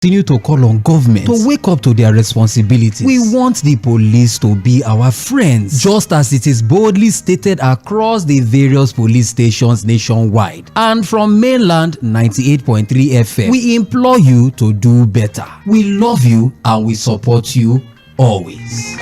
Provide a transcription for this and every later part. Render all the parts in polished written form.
continue to call on government to wake up to their responsibilities. We want the police to be our friends, just as it is boldly stated across the various police stations nationwide. And from mainland 98.3 FM, we implore you to do better. We love you and we support you always.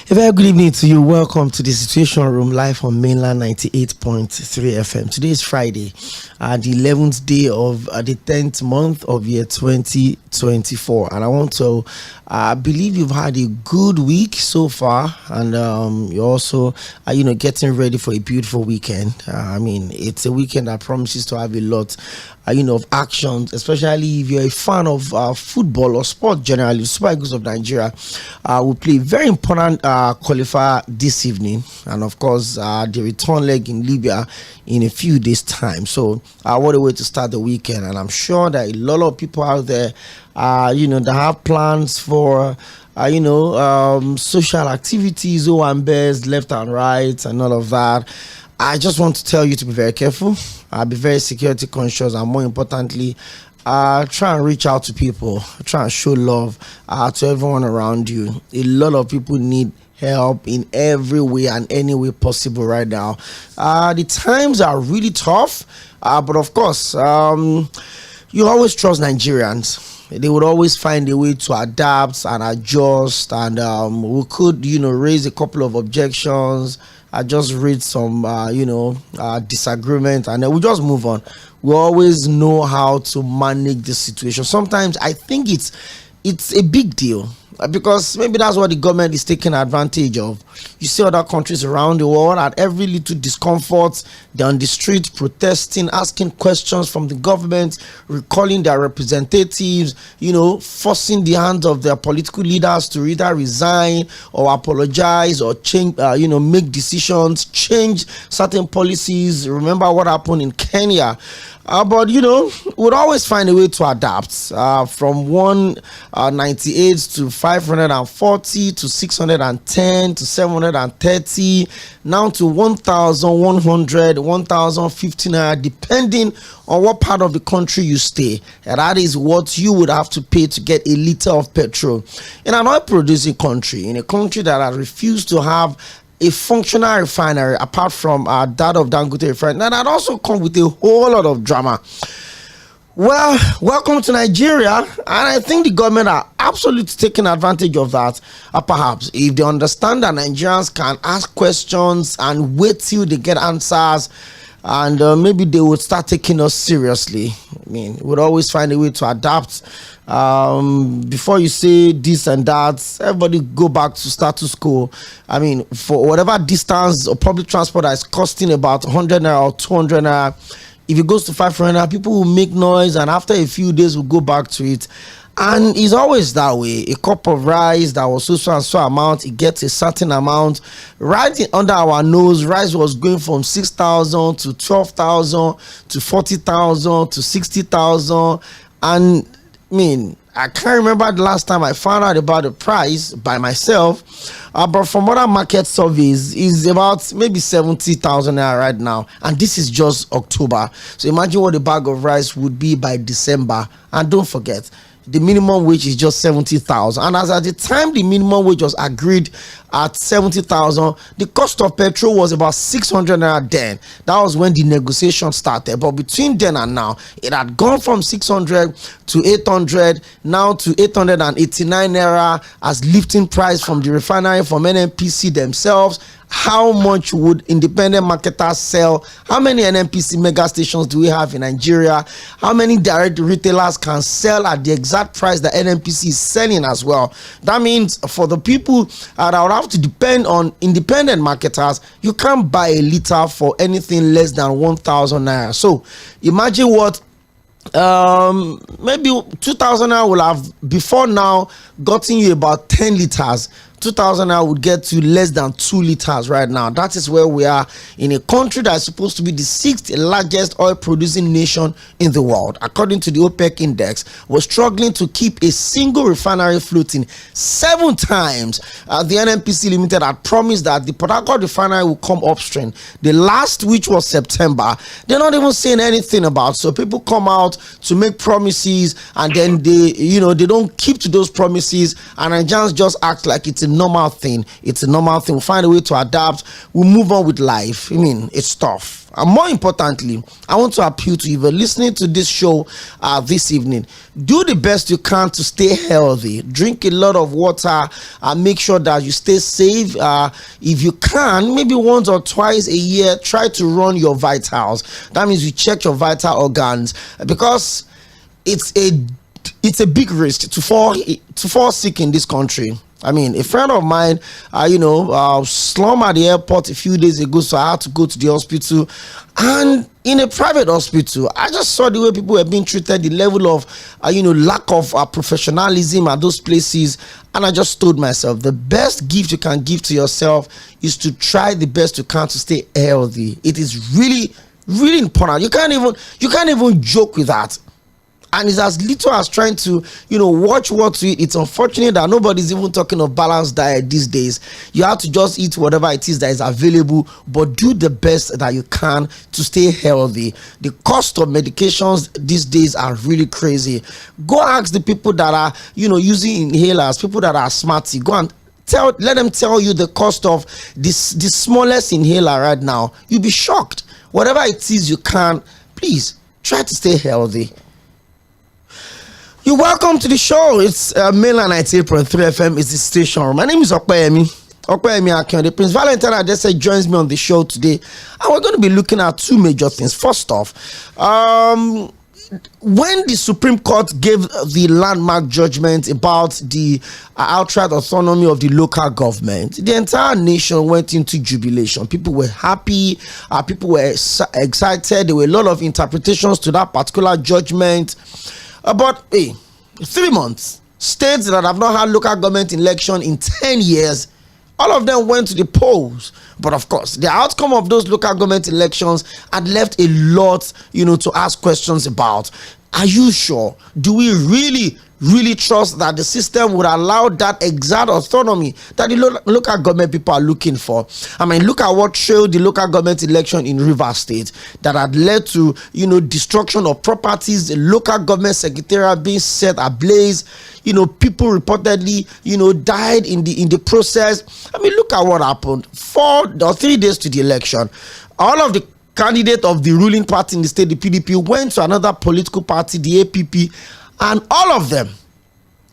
A very good evening to you. Welcome to the Situation Room live on mainland 98.3 FM. Today is Friday, the 11th day of the 10th month of year 2024. And I want to believe you've had a good week so far, and you're also, getting ready for a beautiful weekend. It's a weekend that promises to have a lot of actions, especially if you're a fan of football or sport generally. Super Eagles of Nigeria will play a very important qualifier this evening, and of course the return leg in Libya in a few days time. So what a way to start the weekend. And I'm sure that a lot of people out there that have plans for social activities, owambes left and right and all of that. I just want to tell you to be very careful, be very security conscious, and more importantly, try and reach out to people, try and show love to everyone around you. A lot of people need help in every way and any way possible right now. The times are really tough, but of course, you always trust Nigerians. They would always find a way to adapt and adjust, and we could, raise a couple of objections. I just read some, disagreement, and then we just move on. We always know how to manage the situation. Sometimes I think it's a big deal, because maybe that's what the government is taking advantage of. You see other countries around the world, at every little discomfort, they're on the street protesting, asking questions from the government, recalling their representatives, forcing the hands of their political leaders to either resign or apologize or change, make decisions, change certain policies. Remember what happened in Kenya. But we'd always find a way to adapt from 198 to 540 to 610 to 730, now to 1,100, 1,015, depending on what part of the country you stay. And that is what you would have to pay to get a liter of petrol in an oil-producing country, in a country that has refused to have a functional refinery apart from that of Dangote refinery. Now that also comes with a whole lot of drama. Well, welcome to Nigeria, and I think the government are absolutely taking advantage of that. Perhaps if they understand that Nigerians can ask questions and wait till they get answers, and maybe they would start taking us seriously. We'd always find a way to adapt. Before you say this and that, everybody go back to status quo. For whatever distance or public transport that is costing about 100 naira or 200 naira, if it goes to 500, people will make noise, and after a few days we'll go back to it. And it's always that way. A cup of rice that was so and so amount, it gets a certain amount. Right under our nose, rice was going from 6,000 to 12,000 to 40,000 to 60,000. And I can't remember the last time I found out about the price by myself, but from other market surveys, is about maybe 70,000 naira right now, and this is just October. So imagine what the bag of rice would be by December. And don't forget, the minimum wage is just 70,000, and as at the time the minimum wage was agreed at 70,000, the cost of petrol was about 600 naira then. That was when the negotiation started. But between then and now, it had gone from 600 to 800, now to 889 naira as lifting price from the refinery, from NNPC themselves. How much would independent marketers sell? How many NNPC mega stations do we have in Nigeria? How many direct retailers can sell at the exact price that NNPC is selling as well? That means for the people that would have to depend on independent marketers, you can't buy a liter for anything less than 1,000 naira. So imagine what maybe 2,000 naira will have before now gotten you about 10 liters. 2,000 naira would get to less than 2 liters right now. That is where we are in a country that is supposed to be the 6th largest oil producing nation in the world. According to the OPEC index, we're struggling to keep a single refinery floating 7 times. The NNPC Limited had promised that the Port Harcourt refinery will come upstream. The last, which was September, they're not even saying anything about. So people come out to make promises and then they don't keep to those promises, and Nigerians just act like it's a normal thing. It's a normal thing. We'll find a way to adapt. We'll move on with life. I mean, it's tough. And more importantly, I want to appeal to you, if you're listening to this show this evening, do the best you can to stay healthy. Drink a lot of water and make sure that you stay safe. If you can, maybe once or twice a year, try to run your vitals. That means you check your vital organs, because it's a big risk to fall sick in this country. I mean, a friend of mine, slumped at the airport a few days ago, so I had to go to the hospital. And in a private hospital, I just saw the way people were being treated, the level of, lack of professionalism at those places. And I just told myself, the best gift you can give to yourself is to try the best you can to stay healthy. It is really, really important. You can't even joke with that. And it's as little as trying to, watch what to eat. It's unfortunate that nobody's even talking of balanced diet these days. You have to just eat whatever it is that is available, but do the best that you can to stay healthy. The cost of medications these days are really crazy. Go ask the people that are, using inhalers, people that are smarty. Go and let them tell you the cost of the smallest inhaler right now. You'll be shocked. Whatever it is you can, please try to stay healthy. You're welcome to the show. It's mainland 98.3 FM is the station. My name is Tᴏɪᴛᴛᴇʀ The Prince Valentine Adese joins me on the show today, and we're going to be looking at 2 major things. First off, when the Supreme Court gave the landmark judgment about the outright autonomy of the local government, the entire nation went into jubilation. People were happy, people were excited. There were a lot of interpretations to that particular judgment. But 3 months, states that have not had local government election in 10 years, all of them went to the polls. But of course, the outcome of those local government elections had left a lot, to ask questions about. Are you sure? Do we really trust that the system would allow that exact autonomy that the local government people are looking for? I mean, look at what trailed the local government election in Rivers State that had led to, destruction of properties, the local government secretariat being set ablaze. People reportedly, died in the process. I mean, look at what happened. 4 or 3 days to the election, all of the candidate of the ruling party in the state, the PDP, went to another political party, the APP, and all of them,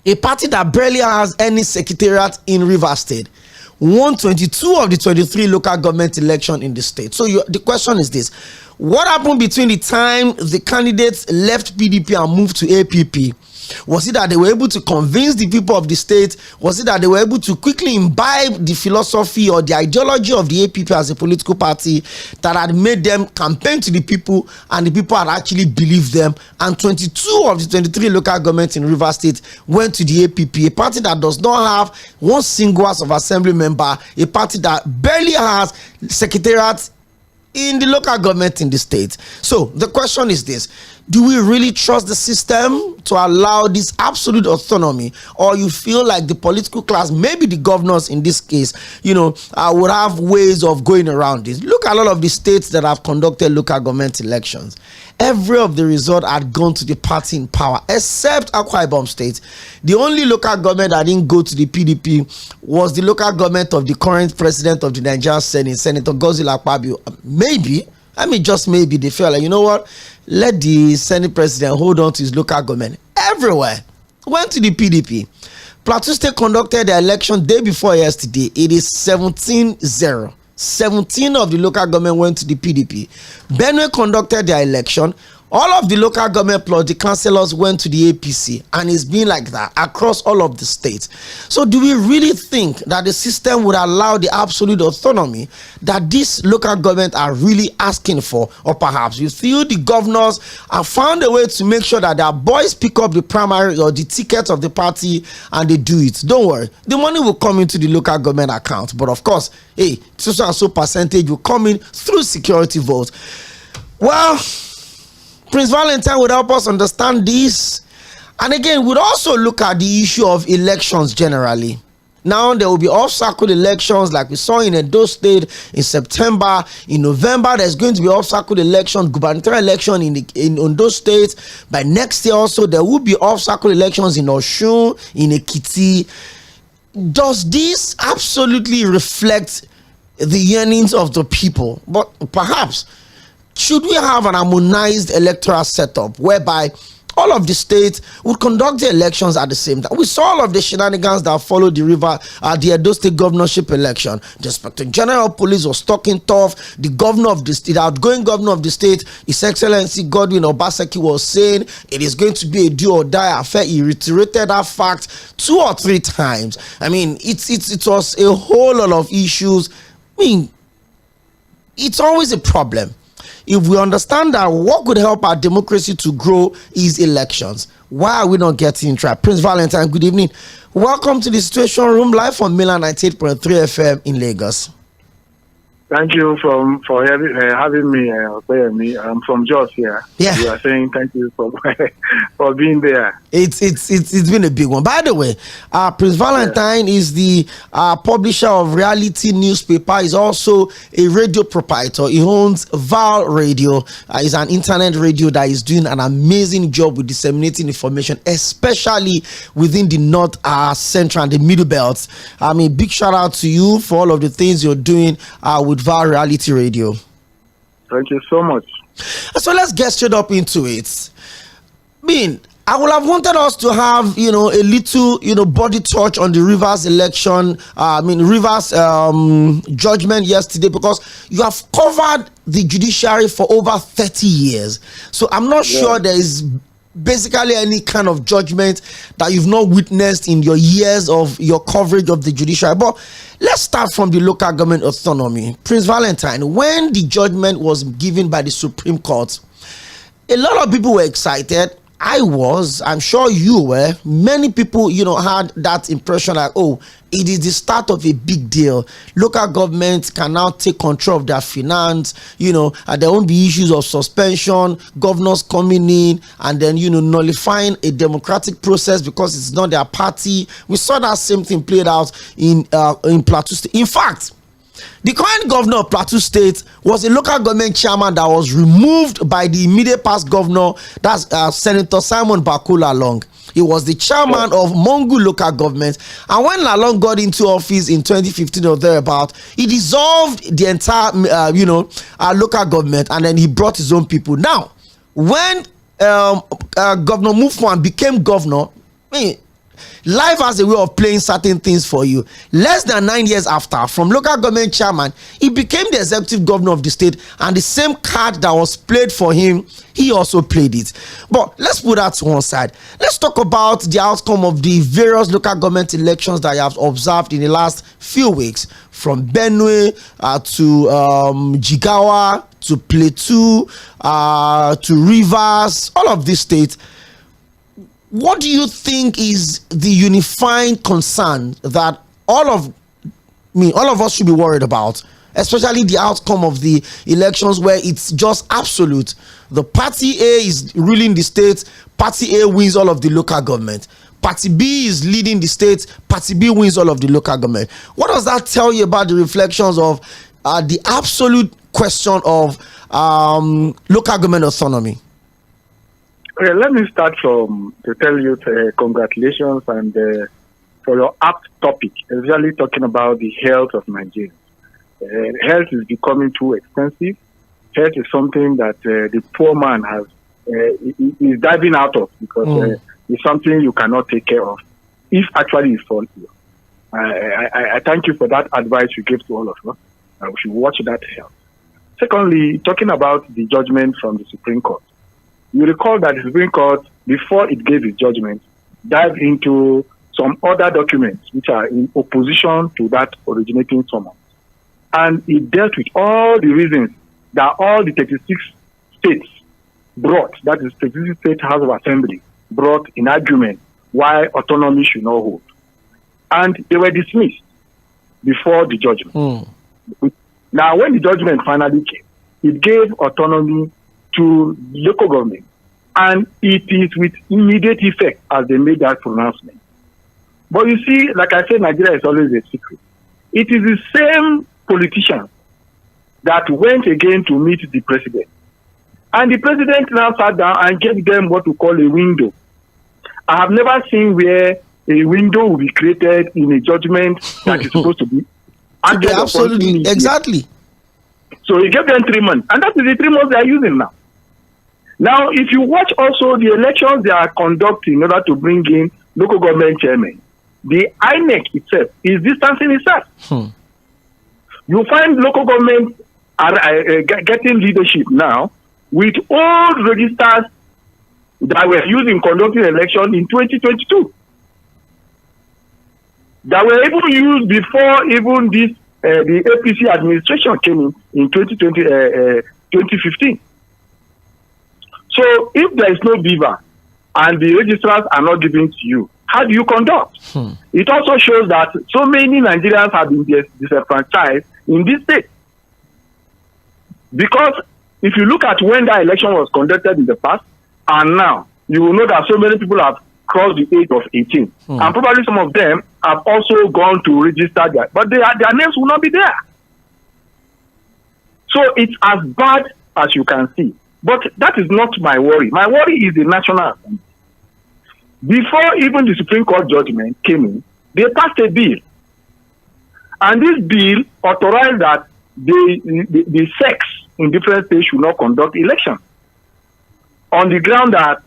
a party that barely has any secretariat in Rivers State, won 22 of the 23 local government election in the state. So the question is this: what happened between the time the candidates left PDP and moved to APP? Was it that they were able to convince the people of the state? Was it that they were able to quickly imbibe the philosophy or the ideology of the APP as a political party that had made them campaign to the people, and the people had actually believed them? And 22 of the 23 local governments in Rivers State went to the APP, a party that does not have one single House of Assembly member, a party that barely has secretariats in the local government in the state. So the question is this: Do we really trust the system to allow this absolute autonomy? Or you feel like the political class, maybe the governors in this case, would have ways of going around this? Look at all of the states that have conducted local government elections. Every of the result had gone to the party in power, except Akwa Ibom State. The only local government that didn't go to the PDP was the local government of the current president of the Nigerian Senate, Senator Godswill Akpabio. Maybe, just maybe, they feel like, you know what? Let the Senate president hold on to his local government. Everywhere went to the PDP. Plateau State conducted the election day before yesterday. It is 17-0. 17 of the local government went to the PDP. Benue conducted their election. All of the local government plus the councillors went to the APC, and it's been like that across all of the states. So do we really think that the system would allow the absolute autonomy that these local government are really asking for? Or perhaps you feel the governors have found a way to make sure that their boys pick up the primary or the tickets of the party and they do it? Don't worry, the money will come into the local government account, but of course, so and so percentage will come in through security votes. Well, Prince Valentine would help us understand this. And again, we'd also look at the issue of elections generally. Now, there will be off-cycle elections like we saw in Edo State in September. In November, there's going to be off-cycle elections, gubernatorial election in Ondo State. By next year also, there will be off-cycle elections in Osun, in Ekiti. Does this absolutely reflect the yearnings of the people? But perhaps, should we have an harmonized electoral setup whereby all of the states would conduct the elections at the same time? We saw all of the shenanigans that followed the Edo State governorship election. The Inspector General of Police was talking tough. The governor of the state, the outgoing governor of the state, His Excellency Godwin Obaseki, was saying it is going to be a do or die affair. He reiterated that fact 2 or 3 times. It was a whole lot of issues. It's always a problem. If we understand that what could help our democracy to grow is elections, why are we not getting into it? Prince Valentine, good evening. Welcome to the Situation Room live on Milan 98.3 FM in Lagos. Thank you for having me. I'm from Jos here. Yeah. You are saying thank you for being there. It's been a big one. By the way, Prince Valentine is the publisher of reality newspaper. He's also a radio proprietor. He owns Val Radio. It's an internet radio that is doing an amazing job with disseminating information, especially within the North, Central, and the Middle Belt. Big shout out to you for all of the things you're doing with Val Reality Radio. Thank you so much. So let's get straight up into it. I would have wanted us to have, a little, body touch on the Rivers election. Rivers judgment yesterday, because you have covered the judiciary for over 30 years. So I'm not sure there is basically any kind of judgment that you've not witnessed in your years of your coverage of the judiciary. But let's start from the local government autonomy. Prince Valentine, when the judgment was given by the Supreme Court, a lot of people were excited. I'm sure you were. Many people, had that impression like, it is the start of a big deal. Local governments can now take control of their finance, and there won't be issues of suspension, governors coming in and then, nullifying a democratic process because it's not their party. We saw that same thing played out in Plateau State. In fact, the current governor of Plateau State was a local government chairman that was removed by the immediate past governor, that's Senator Simon Bakola-Long. He was the chairman of Mongu local government, and when Lalong got into office in 2015 or thereabout, he dissolved the entire local government, and then he brought his own people. Now, when Governor Mufwan became governor, life has a way of playing certain things for you. Less than 9 years after, from local government chairman, he became the executive governor of the state, and the same card that was played for him, he also played it. But let's put that to one side. Let's talk about the outcome of the various local government elections that you have observed in the last few weeks, from Benue to Jigawa to Plateau to Rivers, all of these states. What do you think is the unifying concern that all of us should be worried about? especially the outcome of the elections where it's just absolute. The party A is ruling the state, party A wins all of the local government. Party B is leading the state, party B wins all of the local government. What does that tell you about the reflections of the absolute question of local government autonomy? Okay, let me start to tell you congratulations and for your apt topic, especially talking about the health of Nigeria. Health is becoming too expensive. Health is something that the poor man is diving out of because it's something you cannot take care of if actually you fall ill. I thank you for that advice you gave to all of us. We should watch that health. Secondly, talking about the judgment from the Supreme Court. You recall that the Supreme Court, before it gave its judgment, dived into some other documents which are in opposition to that originating summons. And it dealt with all the reasons that all the 36 states brought, that is 36 state House of Assembly, brought in argument why autonomy should not hold. And they were dismissed before the judgment. Now, when the judgment finally came, it gave autonomy to local government, and it is with immediate effect as they made that pronouncement. But you see, like I said, Nigeria is always a secret. It is the same politicians that went again to meet the president. And the president now sat down and gave them what we call a window. I have never seen where a window will be created in a judgment that is supposed to be absolutely, exactly. So he gave them 3 months, and that is the 3 months they are using now. Now, if you watch also the elections they are conducting in order to bring in local government chairmen, the INEC itself is distancing itself. You find local government are getting leadership now with old registers that were used in conducting election in 2022. That were even used before even this the APC administration came in 2015. So if there is no beaver and the registrars are not given to you, how do you conduct? It also shows that so many Nigerians have been disenfranchised in this state. Because if you look at when that election was conducted in the past and now, you will know that so many people have crossed the age of 18. And probably some of them have also gone to register there, but their names will not be there. So it's as bad as you can see. But that is not my worry. My worry is the National Assembly. Before even the Supreme Court judgment came in, they passed a bill. And this bill authorized that the sex in different states should not conduct elections on the ground that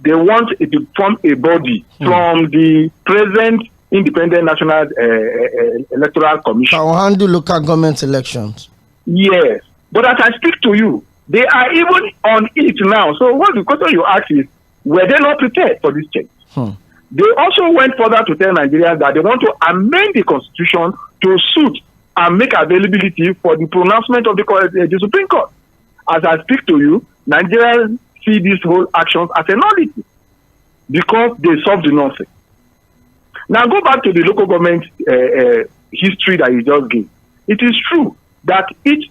they want to form a body from the present Independent National Electoral Commission. Can handle local government elections. Yes. But as I speak to you, they are even on it now. So what the question you ask is, were they not prepared for this change? They also went further to tell Nigerians that they want to amend the constitution to suit and make availability for the pronouncement of the Supreme Court. As I speak to you, Nigerians see these whole actions as a nullity because they solve the nonsense. Now go back to the local government history that you just gave. It is true that each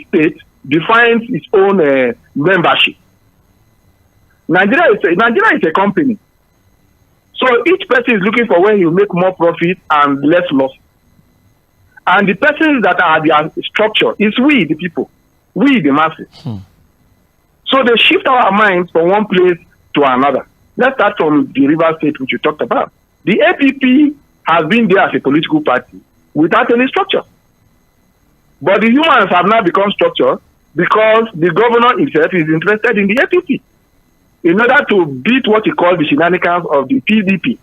state defines its own membership. Nigeria is a company. So each person is looking for where you make more profit and less loss. And the persons that are their structure is we, the people, we, the masses. So they shift our minds from one place to another. Let's start from the River State, which you talked about. The APP has been there as a political party without any structure. But the humans have now become structured because the governor himself is interested in the APP in order to beat what he calls the shenanigans of the PDP.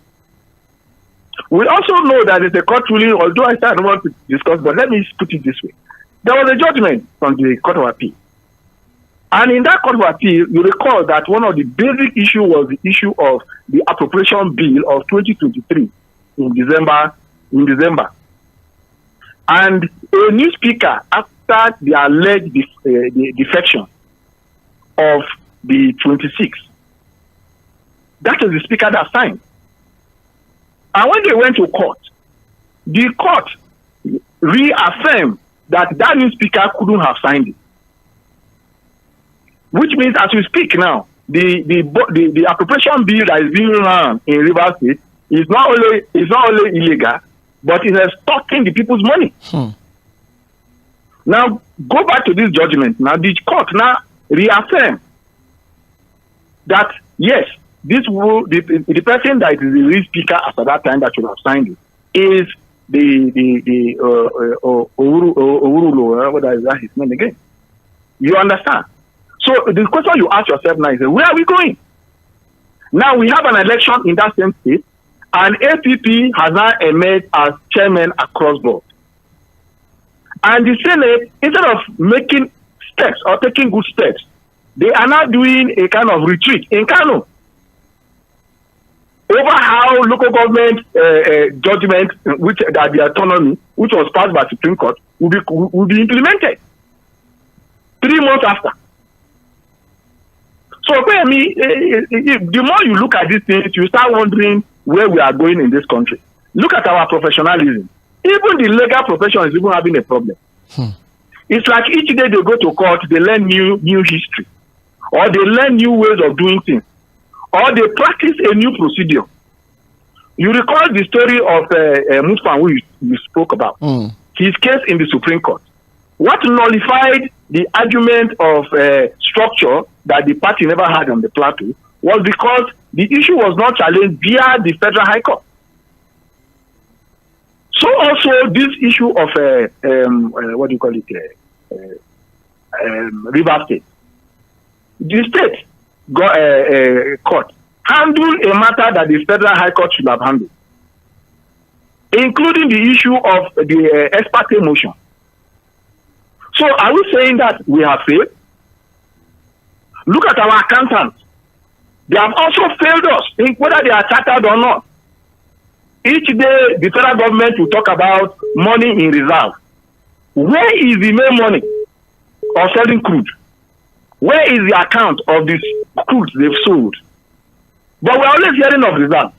We also know that there's a court ruling, although I don't want to discuss, but let me put it this way. There was a judgment from the Court of Appeal. And in that Court of Appeal, you recall that one of the basic issues was the issue of the appropriation bill of 2023 in December. And a new speaker, after the alleged defection of the 26, that is the speaker that signed. And when they went to court, the court reaffirmed that new speaker couldn't have signed it. Which means, as we speak now, the appropriation bill that is being run in Rivers State is not only illegal, but it is extorting the people's money. Now, go back to this judgment. Now, the court now reaffirm that yes, the person that is the real speaker at that time that should have signed it is the what is that his name again? You understand? So the question you ask yourself now is, where are we going? Now we have an election in that same state, and APP has now emerged as chairman across board. And the Senate, instead of making steps or taking good steps, they are now doing a kind of retreat in Kano over how local government judgment, which that the autonomy, which was passed by Supreme Court, will be implemented 3 months after. So, the more you look at these things, you start wondering where we are going in this country. Look at our professionalism. Even the legal profession is even having a problem. It's like each day they go to court, they learn new history, or they learn new ways of doing things, or they practice a new procedure. You recall the story of Musman, who you spoke about, his case in the Supreme Court. What nullified the argument of structure that the party never had on the plateau was because the issue was not challenged via the Federal High Court. So also this issue of what do you call it, River State. The state court handled a matter that the Federal High Court should have handled, including the issue of the ex parte motion. So are we saying that we have failed? Look at our accountants. They have also failed us, whether they are chartered or not. Each day, the federal government will talk about money in reserve. Where is the main money of selling crude? Where is the account of this crude they've sold? But we're always hearing of reserve.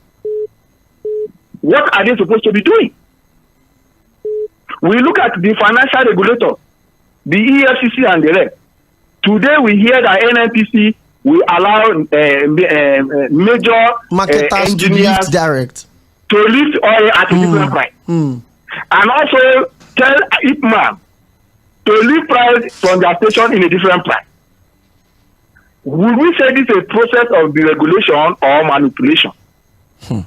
What are they supposed to be doing? We look at the financial regulator, the EFCC and the rest. Today we hear that NNPC will allow major marketers engineers direct to lift oil at a different price. And also tell Ipman to lift price from their station in a different price. Would we say this is a process of deregulation or manipulation? So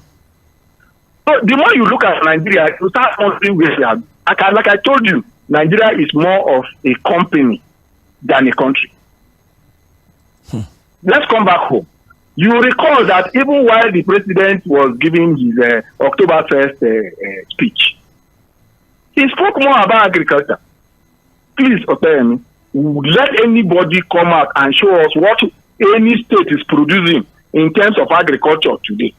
the more you look at Nigeria, you start wondering where we are. Like I told you, Nigeria is more of a company than a country. Let's come back home. You recall that even while the president was giving his October 1st speech, he spoke more about agriculture. Please, Oᴘᴜ, let anybody come out and show us what any state is producing in terms of agriculture today.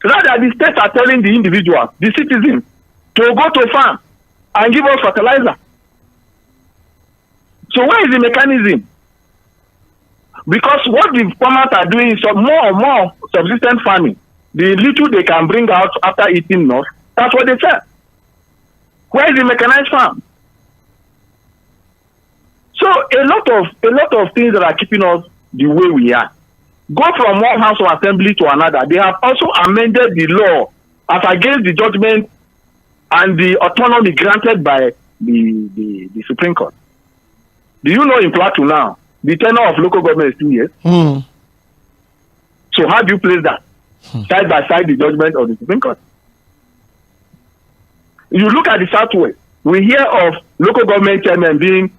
Rather, the states are telling the individuals, the citizens, to go to farm and give us fertilizer. So where is the mechanism? Because what the farmers are doing is more and more subsistence farming. The little they can bring out after eating enough, that's what they sell. Where is the mechanized farm? So a lot of things that are keeping us the way we are. Go from one house of assembly to another. They have also amended the law as against the judgment and the autonomy granted by the Supreme Court. Do you know in Plateau now, the tenure of local government is 2 years? So how do you place that? Side by side the judgment of the Supreme Court. You look at the Southwest, we hear of local government chairmen being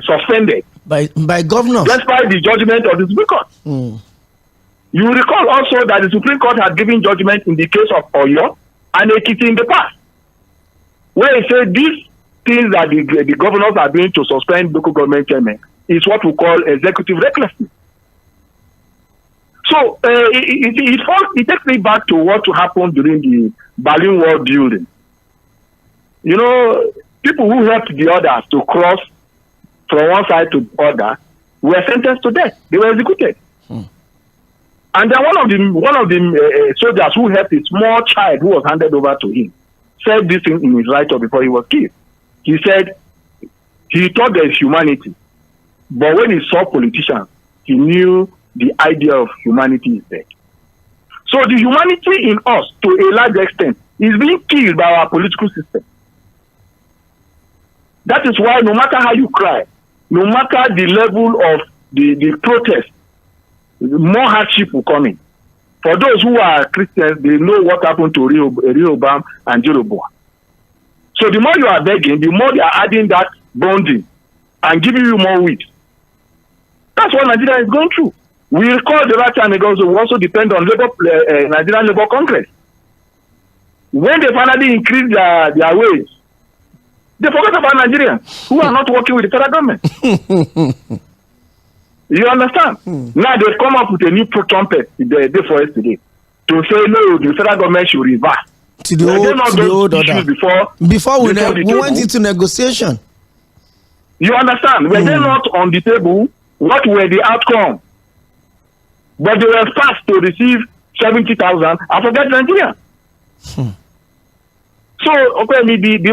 suspended by governors despite the judgment of the Supreme Court. You recall also that the Supreme Court had given judgment in the case of Oyo and Ekiti in the past, where it said these things that the governors are doing to suspend local government chairmen is what we call executive recklessness. So it takes me back to what happened during the Berlin Wall building. You know, people who helped the others to cross from one side to the other were sentenced to death. They were executed. And then one of the soldiers who helped a small child who was handed over to him said this thing in his write-up before he was killed. He said he thought there's humanity, but when he saw politicians, he knew the idea of humanity is dead. So the humanity in us, to a large extent, is being killed by our political system. That is why no matter how you cry, no matter the level of the protest, more hardship will come in. For those who are Christians, they know what happened to Rehoboam and Jeroboam. So the more you are begging, the more they are adding that bonding and giving you more wheat. That's what Nigeria is going through. We recall the last time we also depend on Nigerian Labour Congress. When they finally increase their wage, they forget about Nigerians who are not working with the federal government. You understand? Now they've come up with a new trumpet the day for yesterday to say no, the federal government should reverse. To the old order. Before we went into negotiation. You understand? Were they not on the table? What were the outcome? But they were fast to receive 70,000 and forget Nigeria. So, okay, the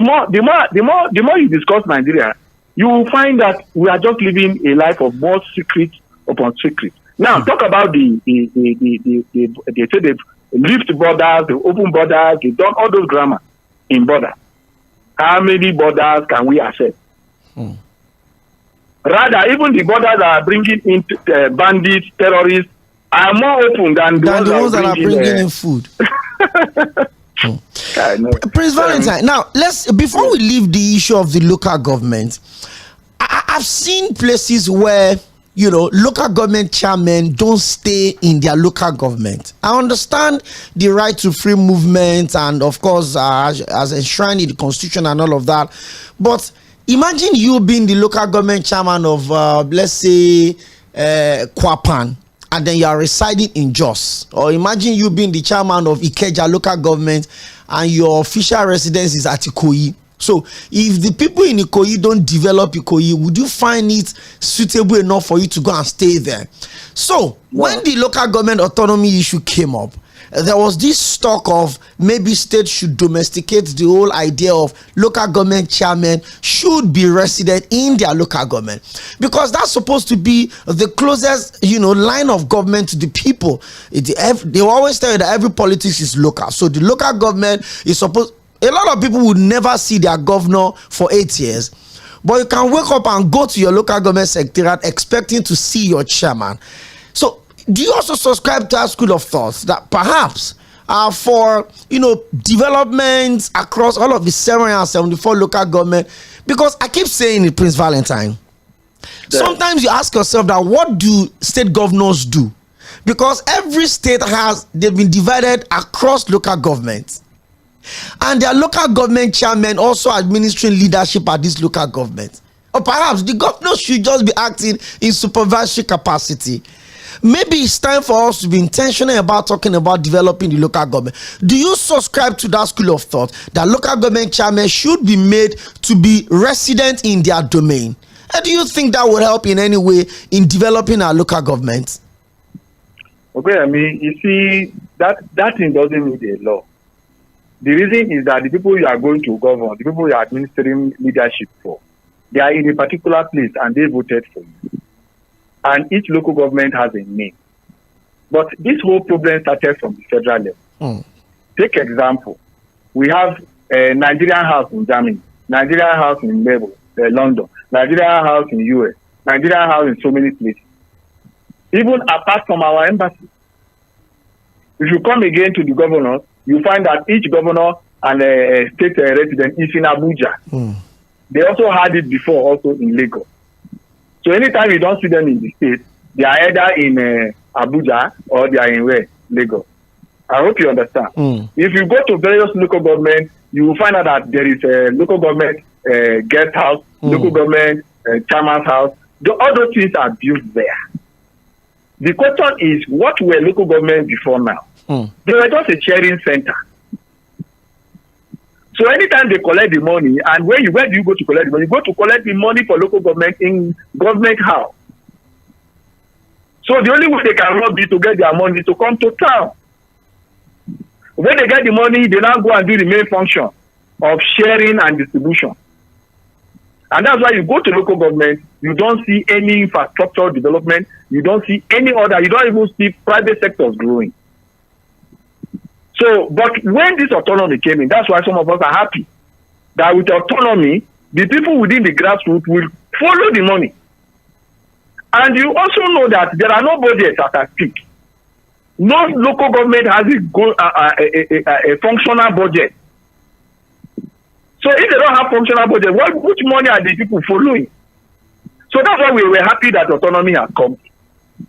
more you discuss Nigeria, you will find that we are just living a life of more secret upon secret. Now, talk about they say they've lift borders, they open borders, they've done all those grammar in border. How many borders can we accept? Rather, even the borders that are bringing in bandits, terrorists, are more open than the ones that are bringing in food. Prince Valentine, now before we leave the issue of the local government, I've seen places where local government chairmen don't stay in their local government. I understand the right to free movement and of course as enshrined in the constitution and all of that, but imagine you being the local government chairman of let's say Kwapan, and then you are residing in Jos, or imagine you being the chairman of Ikeja local government and your official residence is at Ikoyi. So if the people in Ikoyi don't develop Ikoyi, would you find it suitable enough for you to go and stay there? So when the local government autonomy issue came up, there was this talk of maybe states should domesticate the whole idea of local government chairmen should be resident in their local government, because that's supposed to be the closest line of government to the people. They always tell you that every politics is local, so the local government is supposed. A lot of people would never see their governor for 8 years, but you can wake up and go to your local government secretariat expecting to see your chairman. So do you also subscribe to that school of thought that perhaps for developments across all of the 774 local government? Because I keep saying it, Prince Valentine, sometimes you ask yourself that what do state governors do? Because every state they've been divided across local governments, and their local government chairmen also administering leadership at this local government. Or perhaps the governor should just be acting in supervisory capacity. Maybe it's time for us to be intentional about talking about developing the local government. Do you subscribe to that school of thought that local government chairmen should be made to be resident in their domain? And do you think that would help in any way in developing our local government? Okay, you see, that thing doesn't need a law. The reason is that the people you are going to govern, the people you are administering leadership for, they are in a particular place and they voted for you. And each local government has a name. But this whole problem started from the federal level. Take example, we have a Nigerian house in Germany, Nigerian house in London, Nigerian house in US, Nigerian house in so many places. Even apart from our embassy. If you come again to the governors, you find that each governor and a state resident is in Abuja. They also had it before, also in Lagos. So anytime you don't see them in the state, they are either in Abuja or they are in Lagos. I hope you understand. If you go to various local governments, you will find out that there is a local government guest house, local government chairman's house. All those things are built there. The question is, what were local government before now? They were just a sharing center. So anytime they collect the money, and where do you go to collect the money? You go to collect the money for local government in government house. So the only way they can rob you to get their money is to come to town. When they get the money, they now go and do the main function. of sharing and distribution. And that's why you go to local government, you don't see any infrastructure development, you don't see any other, you don't even see private sectors growing. So, but when this autonomy came in, that's why some of us are happy that with autonomy, the people within the grassroots will follow the money. And you also know that there are no budgets as I speak. No local government has a functional budget. So if they don't have functional budget, which money are the people following? So that's why we were happy that autonomy has come.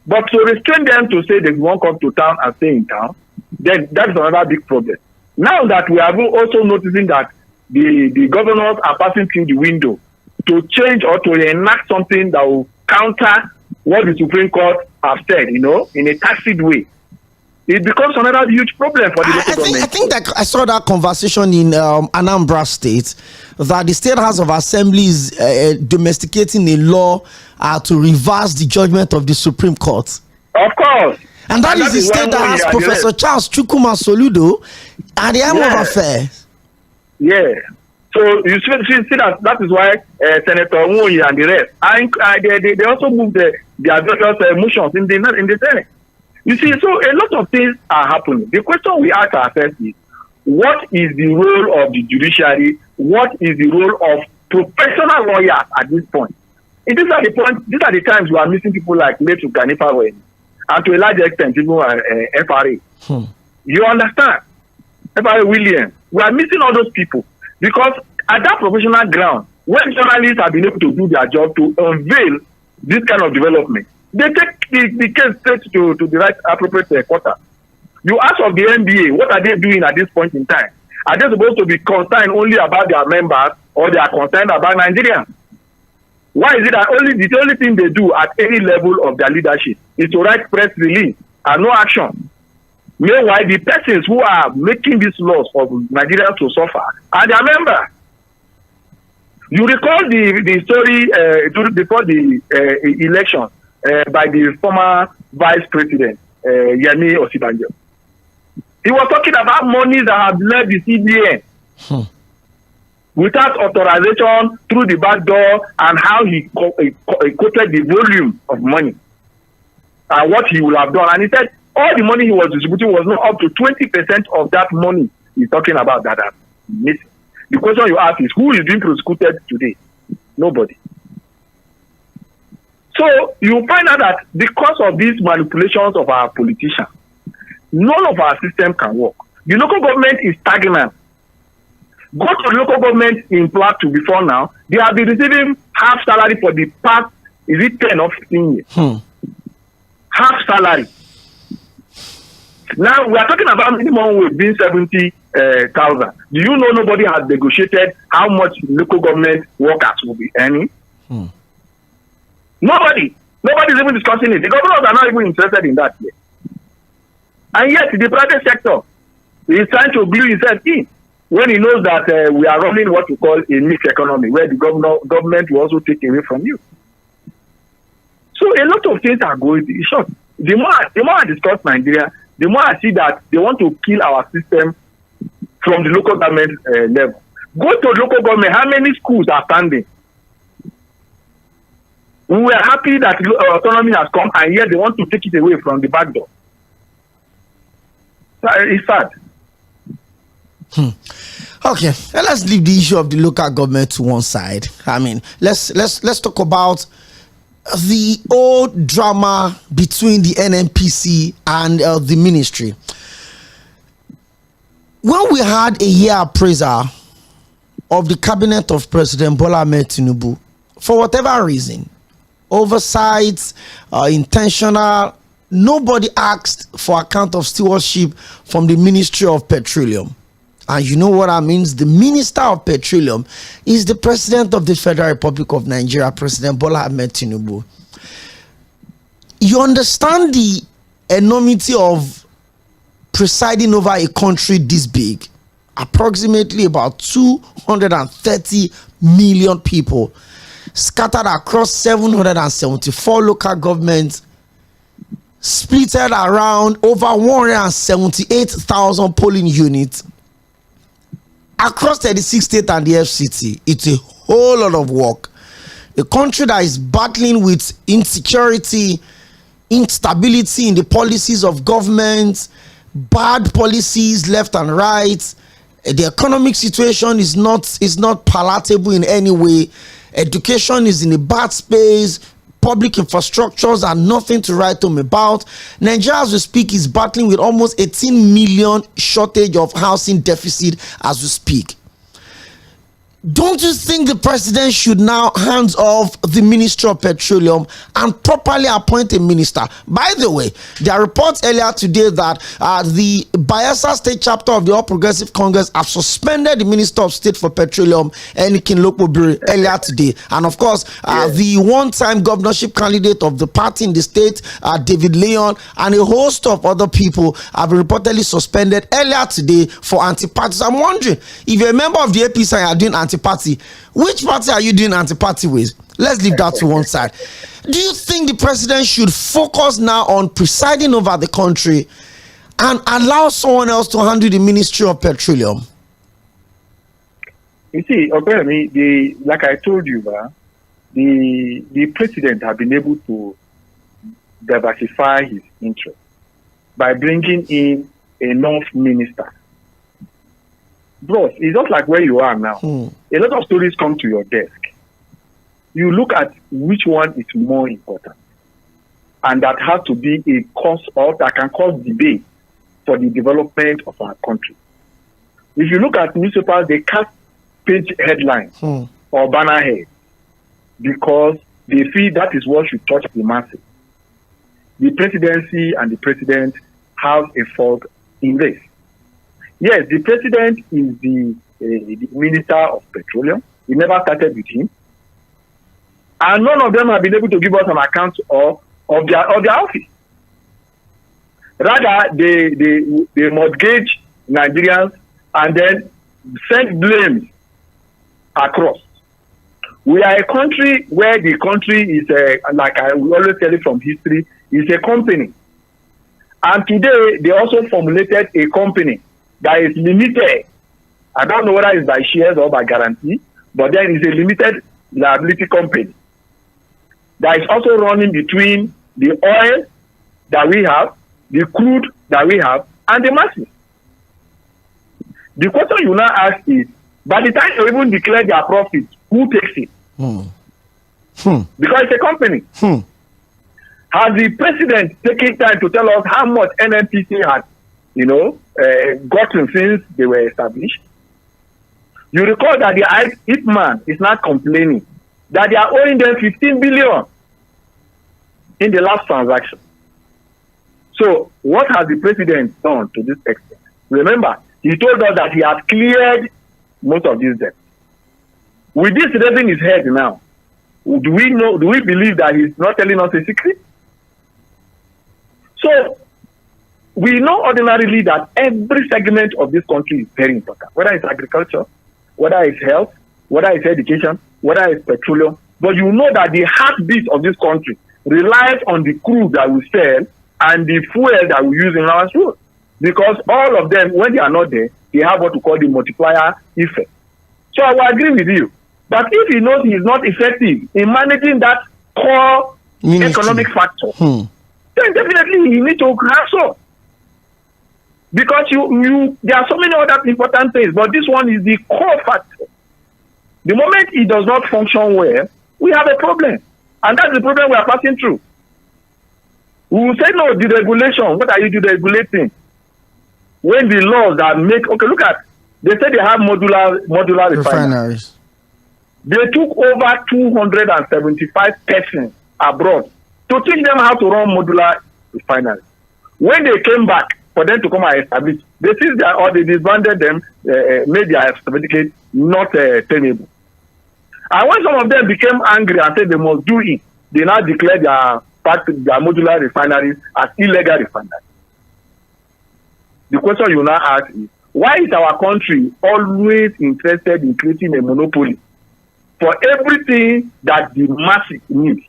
But to restrain them to say they won't come to town and stay in town, then that's another big problem. Now that we are also noticing that the governors are passing through the window to change or to enact something that will counter what the Supreme Court have said, in a tacit way, it becomes another huge problem for the local government. I think that I saw that conversation in Anambra State, that the State House of Assembly is domesticating a law to reverse the judgment of the Supreme Court. Of course. And that is the state that has Professor Charles Chukwuma Soludo and the WG=Affair. Yeah. So you see that is why Senator Nwoyi and the rest, and they also moved the various motions in the Senate. You see, so a lot of things are happening. The question we ask ourselves is, what is the role of the judiciary? What is the role of professional lawyers at this point? These are the times we are missing people like L̀vᴏᴜ, and to a large extent, even FRA. You understand? FRA Williams. We are missing all those people because at that professional ground, when journalists have been able to do their job to unveil this kind of development, they take the case straight to the right appropriate quarter. You ask of the NBA, what are they doing at this point in time? Are they supposed to be concerned only about their members, or they are concerned about Nigeria? Why is it that the only thing they do at any level of their leadership is to write press release and no action? Meanwhile, the persons who are making these laws for Nigerians to suffer are their members. You recall the story before the election by the former Vice President, Yemi. He was talking about money that have left the CBN without authorization through the back door, and how he quoted the volume of money and what he would have done. And he said all the money he was distributing was not up to 20% of that money he's talking about that are missing. The question you ask is, who is being prosecuted today? Nobody. So you find out that because of these manipulations of our politicians, none of our system can work. The local government is stagnant. Go to the local government in Plateau before now, they have been receiving half salary for the past, 10 or 15 years? Half salary. Now we are talking about minimum wage being 70,000. Do you know nobody has negotiated how much local government workers will be earning? Nobody is even discussing it. The governors are not even interested in that yet. And yet the private sector is trying to glue himself in when he knows that we are running what we call a mixed economy, where the government will also take away from you. So a lot of things are going short. The more I discuss Nigeria, the more I see that they want to kill our system from the local government level. Go to local government, how many schools are standing? We were happy that autonomy has come, and yet they want to take it away from the back door. It's sad. Okay, let's leave the issue of the local government to one side. I mean, let's talk about the old drama between the NNPC and the ministry. When we had a year appraiser of the cabinet of President Bola Ahmed Tinubu, for whatever reason, oversight, intentional, nobody asked for account of stewardship from the Ministry of Petroleum. And you know what that means? The Minister of Petroleum is the President of the Federal Republic of Nigeria, President Bola Ahmed Tinubu. You understand the enormity of presiding over a country this big, approximately about 230 million people scattered across 774 local governments, splitted around over 178,000 polling units. across 36 states and the FCT, it's a whole lot of work. A country that is battling with insecurity, instability in the policies of government, bad policies left and right. The economic situation is not palatable in any way. Education is in a bad space. Public infrastructures are nothing to write home about. Nigeria, as we speak, is battling with almost 18 million shortage of housing deficit as we speak. Don't you think the president should now hands off the Ministry of Petroleum and properly appoint a minister? By the way, there are reports earlier today that the Bayelsa State chapter of the All Progressive Congress have suspended the Minister of State for Petroleum, Nìďlᴏᴜ, earlier today. And of course, the one-time governorship candidate of the party in the state, David Leon, and a host of other people have been reportedly suspended earlier today for anti-parties. I'm wondering, if you're a member of the APC and you're doing anti-party, which party are you doing anti-party with? Let's leave that to one side. Do you think the president should focus now on presiding over the country and allow someone else to handle the Ministry of Petroleum? You see, like I told you, the president has been able to diversify his interests by bringing in enough ministers. Bros, it's just like where you are now. A lot of stories come to your desk. You look at which one is more important, and that has to be a cause or that can cause debate for the development of our country. If you look at newspapers, they cast page headlines or banner heads because they feel that is what should touch the masses. The presidency and the president have a fault in this. Yes, the president is the Minister of Petroleum. It never started with him. And none of them have been able to give us an account of their office. Rather, they mortgage Nigerians and then send blames across. We are a country where the country is, like I will always tell you from history, is a company. And today, they also formulated a company that is limited. I don't know whether it's by shares or by guarantee, but then it's a limited liability company that is also running between the oil that we have, the crude that we have, and the masses. The question you now ask is, by the time you even declare their profits, who takes it? Because it's a company. Has the president taken time to tell us how much NNPC had, gotten since they were established? You recall that the hitman is not complaining that they are owing them 15 billion in the last transaction. So what has the president done to this extent? Remember, he told us that he has cleared most of these debts. With this raising his head now, do we believe that he's not telling us a secret? So we know ordinarily that every segment of this country is very important, whether it's agriculture, whether it's health, whether it's education, whether it's petroleum. But you know that the heartbeat of this country relies on the crude that we sell and the fuel that we use in our fuel. Because all of them, when they are not there, they have what we call the multiplier effect. So I will agree with you. But if he knows he is not effective in managing that core economic factor, then definitely he needs to cancel. Because there are so many other important things, but this one is the core factor. The moment it does not function well, we have a problem. And that's the problem we are passing through. We will say, no, deregulation. What are you deregulating? When the laws that make, look at, they say they have modular refineries. They took over 275 persons abroad to teach them how to run modular refineries. When they came back for them to come and establish, they seized or they disbanded them, made their certificate not tenable. And when some of them became angry and said they must do it, they now declared their modular refineries as illegal refineries. The question you now ask is, why is our country always interested in creating a monopoly for everything that the masses need?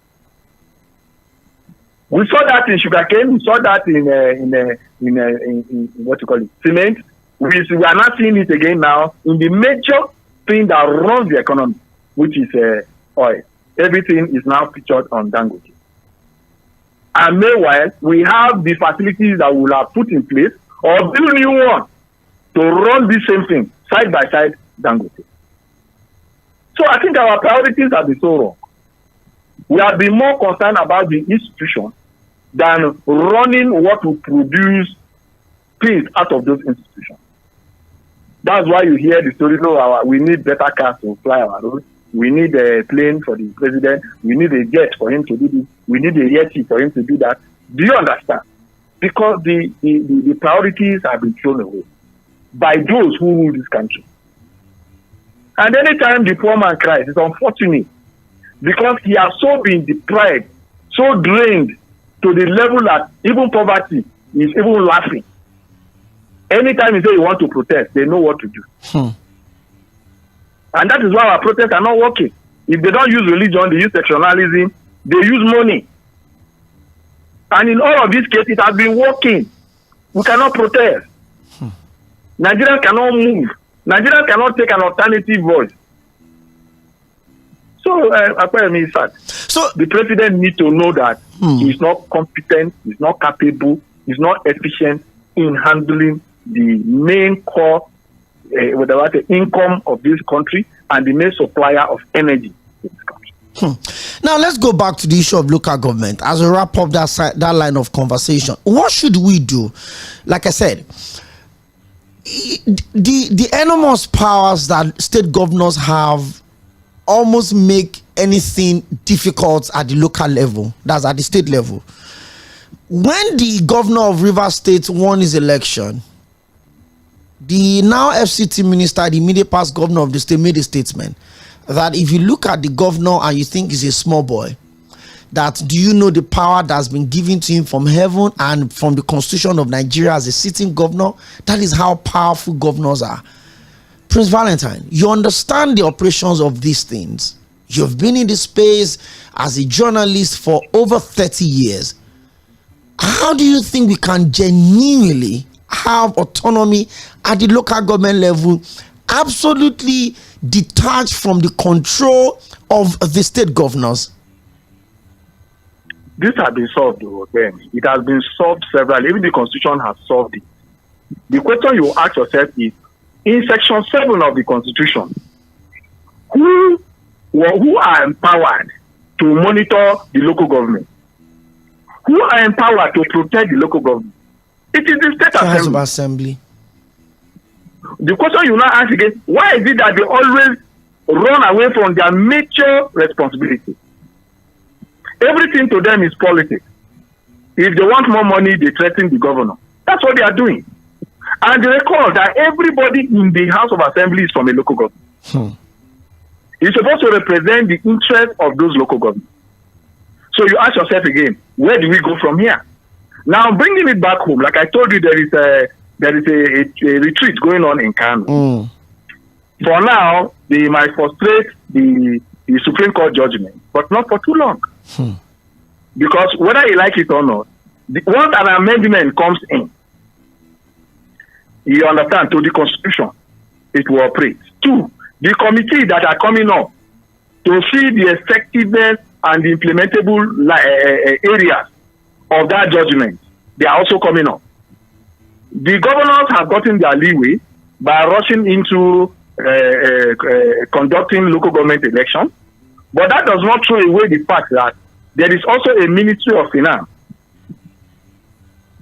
We saw that in sugarcane, we saw that in what you call it, cement, We are not seeing it again now in the major thing that runs the economy, which is oil. Everything is now featured on Dangote. And meanwhile, we have the facilities that we will have put in place or build new one to run the same thing side by side Dangote. So I think our priorities have been so wrong. We have been more concerned about the institution than running what will produce things out of those institutions. That's why you hear the story, we need better cars to fly our roads. We need a plane for the president. We need a jet for him to do this. We need a Yeti for him to do that. Do you understand? Because the priorities have been thrown away by those who rule this country. And anytime the poor man cries, it's unfortunate because he has so been deprived, so drained to the level that even poverty is even laughing. Anytime you say you want to protest, they know what to do. And that is why our protests are not working. If they don't use religion, they use sectionalism, they use money. And in all of these cases, it has been working. We cannot protest. Nigerians cannot move. Nigerians cannot take an alternative voice. So, so the president needs to know that he is not competent, he is not capable, he is not efficient in handling the main core income of this country and the main supplier of energy in this country. Now let's go back to the issue of local government as we wrap up that line of conversation. What should we do? Like I said, the enormous powers that state governors have almost make anything difficult at the local level, that's at the state level. When the governor of Rivers State won his election, the now FCT minister, the immediate past governor of the state, made a statement that if you look at the governor and you think he's a small boy, that do you know the power that's been given to him from heaven and from the constitution of Nigeria as a sitting governor? That is how powerful governors are. Prince Valentine, you understand the operations of these things. You've been in this space as a journalist for over 30 years. How do you think we can genuinely have autonomy at the local government level, absolutely detached from the control of the state governors? This has been solved, then. It has been solved several. Even the Constitution has solved it. The question you ask yourself is, in Section 7 of the Constitution, who are empowered to monitor the local government? Who are empowered to protect the local government? It is the state assembly. The question you now ask again, why is it that they always run away from their major responsibility? Everything to them is politics. If they want more money, they threaten the governor. That's what they are doing. And they recall that everybody in the House of Assembly is from a local government. It's supposed to represent the interest of those local governments. So you ask yourself again, where do we go from here? Now, bringing it back home, like I told you, there is a retreat going on in Kano. For now, they might frustrate the Supreme Court judgment, but not for too long. Because whether you like it or not, once an amendment comes in, you understand, to the Constitution, it will operate. 2, the committee that are coming up to see the effectiveness and the implementable areas of that judgment, they are also coming up. The governors have gotten their leeway by rushing into conducting local government elections, but that does not throw away the fact that there is also a Ministry of Finance,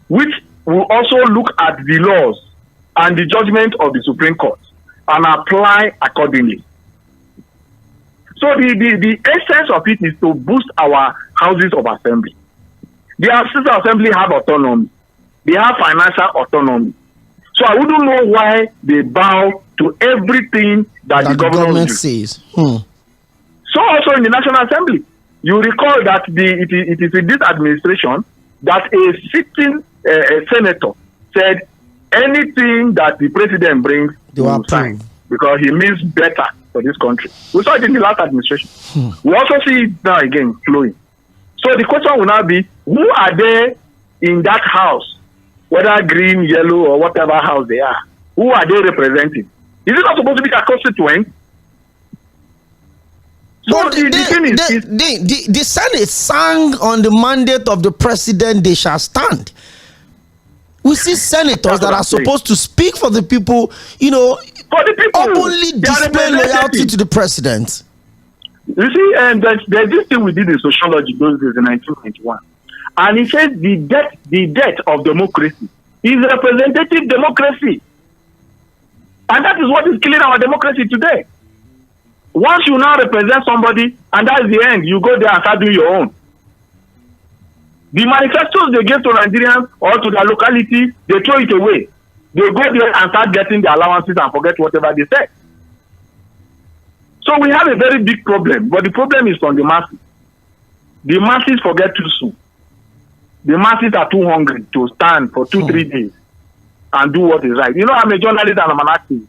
which will also look at the laws and the judgment of the Supreme Court and apply accordingly. So the essence of it is to boost our houses of assembly. The houses of assembly have autonomy. They have financial autonomy. So I wouldn't know why they bow to everything that the government says. So also in the National Assembly, you recall that it is in this administration that a sitting senator said anything that the president brings, they will sign because he means better for this country. We saw it in the last administration. We also see it now again flowing. So the question will now be, who are there in that house, whether green, yellow, or whatever house they are, Who are they representing? Is it not supposed to be a constituent? So the Senate sang on the mandate of the president, they shall stand. We see senators that are supposed to speak for the people, you know, for the people, openly display loyalty to the president. You see, and there's this thing we did in sociology those days in 1991. And it says the death of democracy is representative democracy. And that is what is killing our democracy today. Once you now represent somebody, and that's the end, you go there and start doing your own. The manifestos they give to Nigerians or to their locality, they throw it away. They go there and start getting the allowances and forget whatever they said. So we have a very big problem, but the problem is from the masses. The masses forget too soon. The masses are too hungry to stand for 2-3 days and do what is right. You know, I'm a journalist and I'm an activist.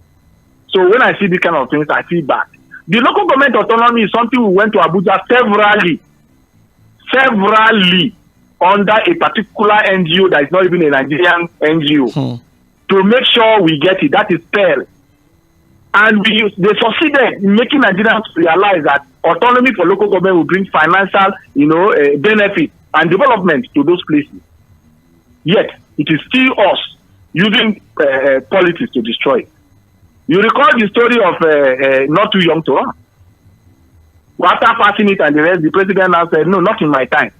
So when I see these kind of things, I feel bad. The local government autonomy is something we went to Abuja severally under a particular NGO that is not even a Nigerian NGO to make sure we get it. That is fair. And they succeeded in making Nigerians realize that autonomy for local government will bring financial, benefit and development to those places. Yet, it is still us using politics to destroy it. You recall the story of not too young to run. After passing it and the rest, the president now said, no, not in my time.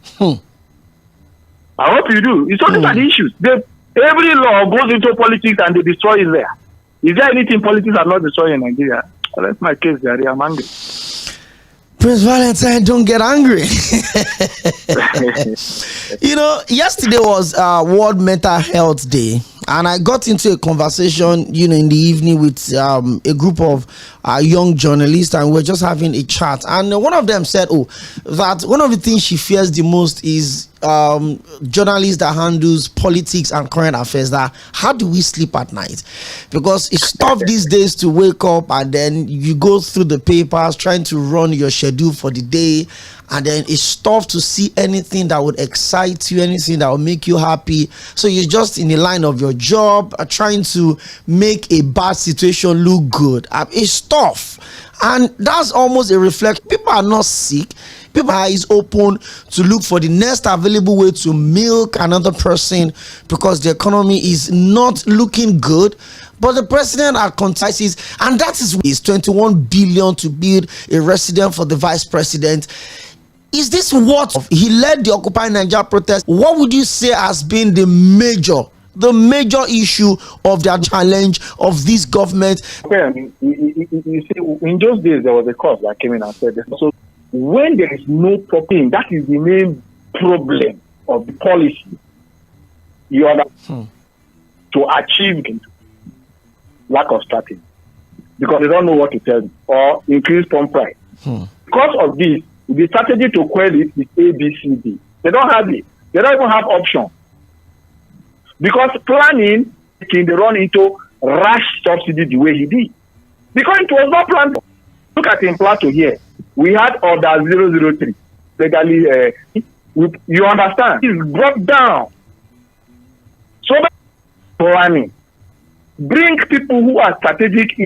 I hope you do. It's only the issues. Every law goes into politics and they destroy it there. Is there anything politics are not destroying in Nigeria? Well, that's my case, Gary. I'm angry. Prince Valentine, don't get angry. Yesterday was World Mental Health Day, and I got into a conversation, in the evening with a group of young journalists, and we're just having a chat. And one of them said, that one of the things she fears the most is journalists that handles politics and current affairs. That how do we sleep at night? Because it's tough these days to wake up and then you go through the papers trying to run your schedule for the day, and then it's tough to see anything that would excite you, anything that will make you happy. So you're just in the line of your job, trying to make a bad situation look good. It's tough, and that's almost a reflection. People are not sick. People are open to look for the next available way to milk another person because the economy is not looking good. But the president contises, and that is 21 billion to build a residence for the vice president. Is this what he led the Occupy Nigeria protest? What would you say has been the major issue of that challenge of this government? Okay, you see, in those days there was a course that came in and said this. So when there is no problem, that is the main problem of the policy. You are to achieve lack of strategy because they don't know what to tell you or increase pump price. Because of this, the strategy to quell it is A, B, C, D. They don't have it. They don't even have option. Because planning, they run into rash subsidy the way he did. Because it was not planned. Look at in Plateau here. We had order 003. Legally, you understand? It's brought down. So planning. Bring people who are strategic.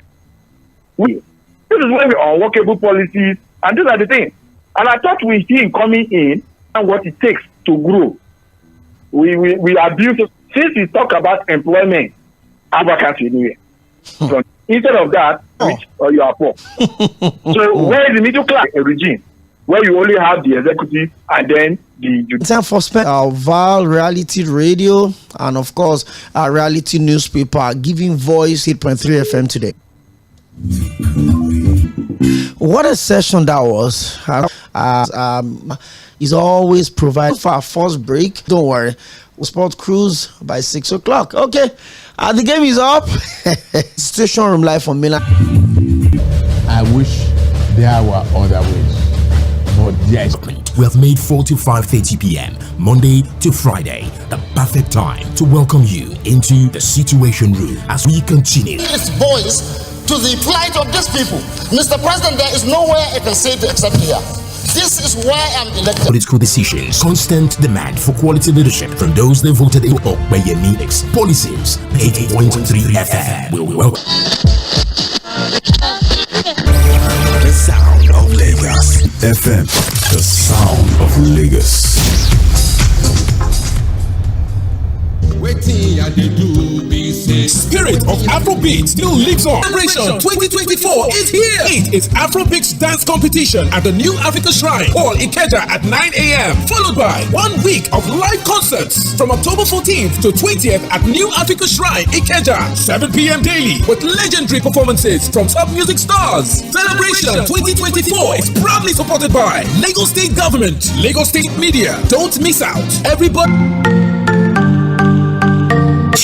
This is where we are workable policies, and these are the things. And I thought we see him coming in and what it takes to grow. We abuse it. Since we talk about employment, advocacy anywhere. So instead of that, rich or you are poor. So where is the middle class? A regime where you only have the executive and then the time for Val reality radio and of course our reality newspaper giving voice 8.3 FM today. What a session that was. Is always provided for our first break. Don't worry, we'll sport cruise by 6 o'clock. Okay, the game is up. Station room live from Milan. I wish there were other ways, but yes. We have made 4 to 5:30 p.m. Monday to Friday the perfect time to welcome you into the Situation Room as we continue. Its voice to the plight of these people. Mr. President, there is nowhere I can say it except here. This is why I'm elected. Political decisions, constant demand for quality leadership from those they voted in. Oᴏᴜᴜ policies. 88.3 FM. We will welcome. The sound of Lagos. FM. The sound of Lagos. Spirit of Afrobeat still lives on. Celebration 2024 is here. It is Afrobeat dance competition at the New Africa Shrine Hall Ikeja at 9 a.m. Followed by 1 week of live concerts from October 14th to 20th at New Africa Shrine Ikeja. 7 p.m. daily with legendary performances from top music stars. Celebration 2024 is proudly supported by Lagos State Government, Lagos State Media. Don't miss out. Everybody.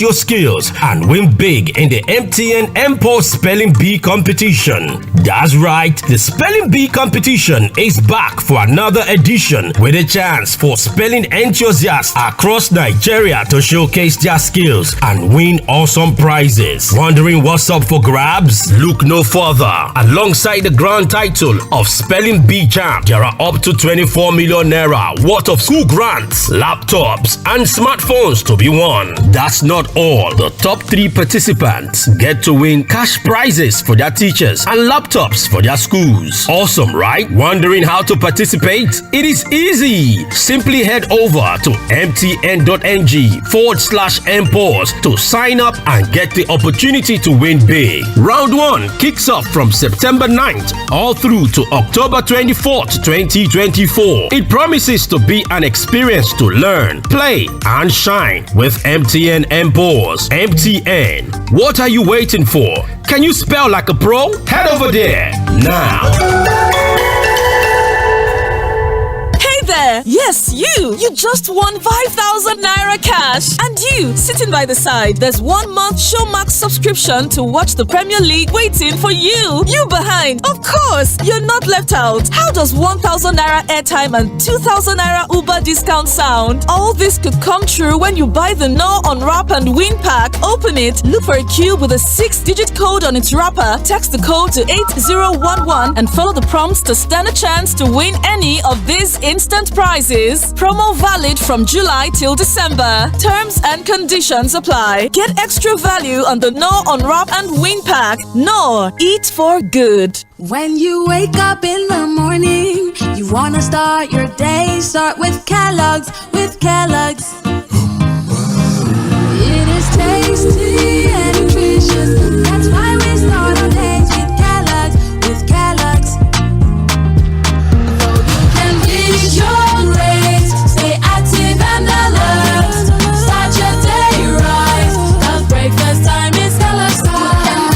Your skills and win big in the MTN MPOS Spelling Bee competition. That's right, the Spelling Bee competition is back for another edition with a chance for spelling enthusiasts across Nigeria to showcase their skills and win awesome prizes. Wondering what's up for grabs? Look no further. Alongside the grand title of Spelling Bee Champ, there are up to 24 million naira worth of school grants, laptops, and smartphones to be won. That's not all. The top 3 participants get to win cash prizes for their teachers and laptops for their schools. Awesome, right? Wondering how to participate? It is easy. Simply head over to mtn.ng/MPOS to sign up and get the opportunity to win big. Round 1 kicks off from September 9th all through to October 24th, 2024. It promises to be an experience to learn, play, and shine with MTN MPOS. MTN. What are you waiting for? Can you spell like a pro? Head over there now. There. Yes, you just won 5,000 naira cash. And you, sitting by the side, there's 1 month Showmax subscription to watch the Premier League waiting for you. You behind. Of course, you're not left out. How does 1,000 naira airtime and 2,000 naira Uber discount sound? All this could come true when you buy the No Unwrap and Win pack. Open it, look for a cube with a 6-digit code on its wrapper. Text the code to 8011 and follow the prompts to stand a chance to win any of these instant prizes. Promo valid from July till December. Terms and conditions apply. Get extra value on the No Unwrap and Win pack. No, eat for good. When you wake up in the morning, you wanna start your day. Start with Kellogg's, It is tasty and nutritious. That's why we start our days with Kellogg's, Your race, stay active and alert. Start your day right. The breakfast time is Kellogg's time.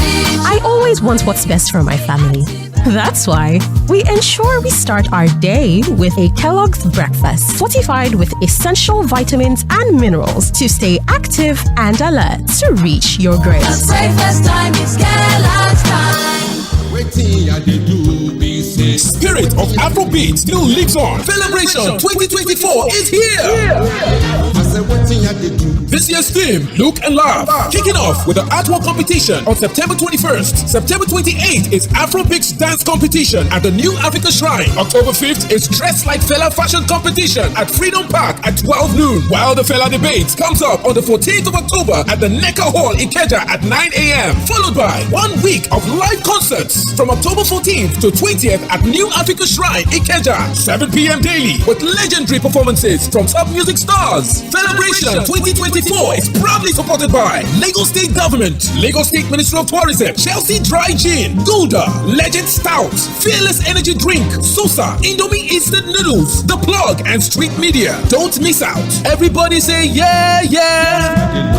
I always want what's best for my family. That's why we ensure we start our day with a Kellogg's breakfast, fortified with essential vitamins and minerals to stay active and alert to reach your goals. The breakfast time is Kellogg's time. Spirit of Afrobeat still lives on. Celebration 2024 is here. This year's theme, Look and Laugh, kicking off with the artwork competition on September 21st. September 28th is Afrobeat dance competition at the New Africa Shrine. October 5th is Dress Like Fela fashion competition at Freedom Park at 12 noon. While the Fela debate comes up on the 14th of October at the Necker Hall Ikeja at 9 a.m. Followed by 1 week of live concerts from October 14th to 20th at New Africa Shrine Ikeja. 7 p.m. daily with legendary performances from top music stars. Celebration 2024 is proudly supported by Lagos State Government, Lagos State Ministry of Tourism, Chelsea Dry Gin, Gouda, Legend Stout, Fearless Energy Drink, Sosa, Indomie Instant Noodles, The Plug, and Street Media. Don't miss out. Everybody say yeah, yeah.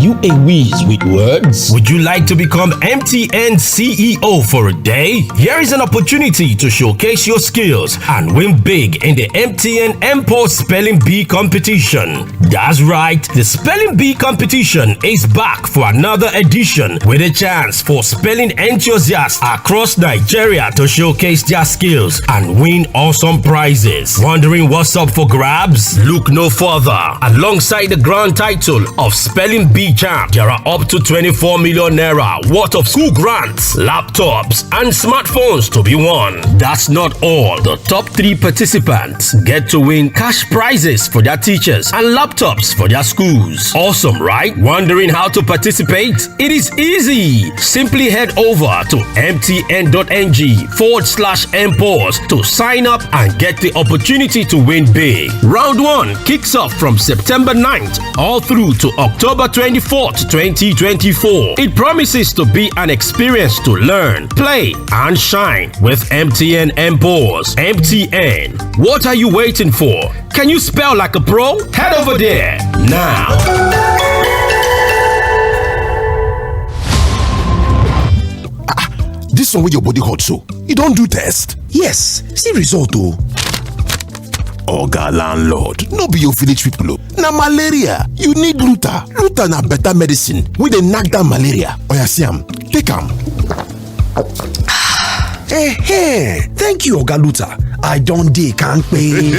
You a whiz with words? Would you like to become MTN CEO for a day? Here is an opportunity to showcase your skills and win big in the MTN MPOS Spelling Bee competition. That's right, the Spelling Bee competition is back for another edition with a chance for spelling enthusiasts across Nigeria to showcase their skills and win awesome prizes. Wondering what's up for grabs? Look no further. Alongside the grand title of Spelling Bee Champ, there are up to 24 million naira worth of school grants, laptops, and smartphones to be won. That's not all. The top 3 participants get to win cash prizes for their teachers and laptops for their schools. Awesome, right? Wondering how to participate? It is easy. Simply head over to mtn.ng/mpause to sign up and get the opportunity to win big. Round 1 kicks off from September 9th all through to October 24th, 2024. It promises to be an experience to learn, play, and shine with MTN mpause. MTN. What are you waiting for? Can you spell like a pro? Head over there now. This one with your body hot so you don't do test? Yes, see result oh. Oga landlord, no be your village people. Na malaria, you need Luta. Luta na better medicine with dey knack down malaria. Oya see am, take am. Hey, thank you Oga Luta. I don't dey kampe.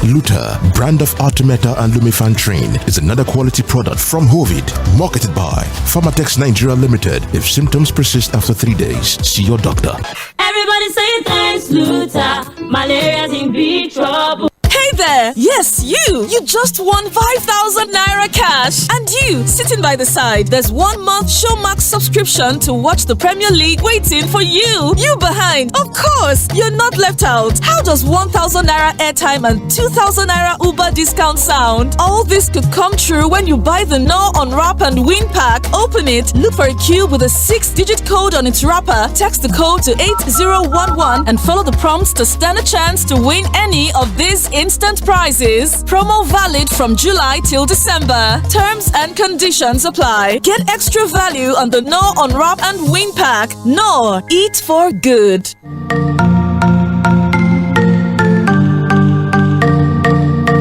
Luta, brand of Artemata and Lumefantrine, is another quality product from Hovid, marketed by Pharmatex Nigeria Limited. If symptoms persist after 3 days, see your doctor. Everybody say thanks, Luta. Malaria's in big trouble. Hey there! Yes, you! You just won 5,000 naira cash! And you, sitting by the side, there's 1 month Showmax subscription to watch the Premier League waiting for you! You behind! Of course! You're not left out! How does 1,000 naira airtime and 2,000 naira Uber discount sound? All this could come true when you buy the No Unwrap and Win pack. Open it, look for a cube with a 6-digit code on its wrapper, text the code to 8011 and follow the prompts to stand a chance to win any of these instant prizes. Promo valid from July till December. Terms and conditions apply. Get extra value on the No Unwrap and Win pack. No, eat for good.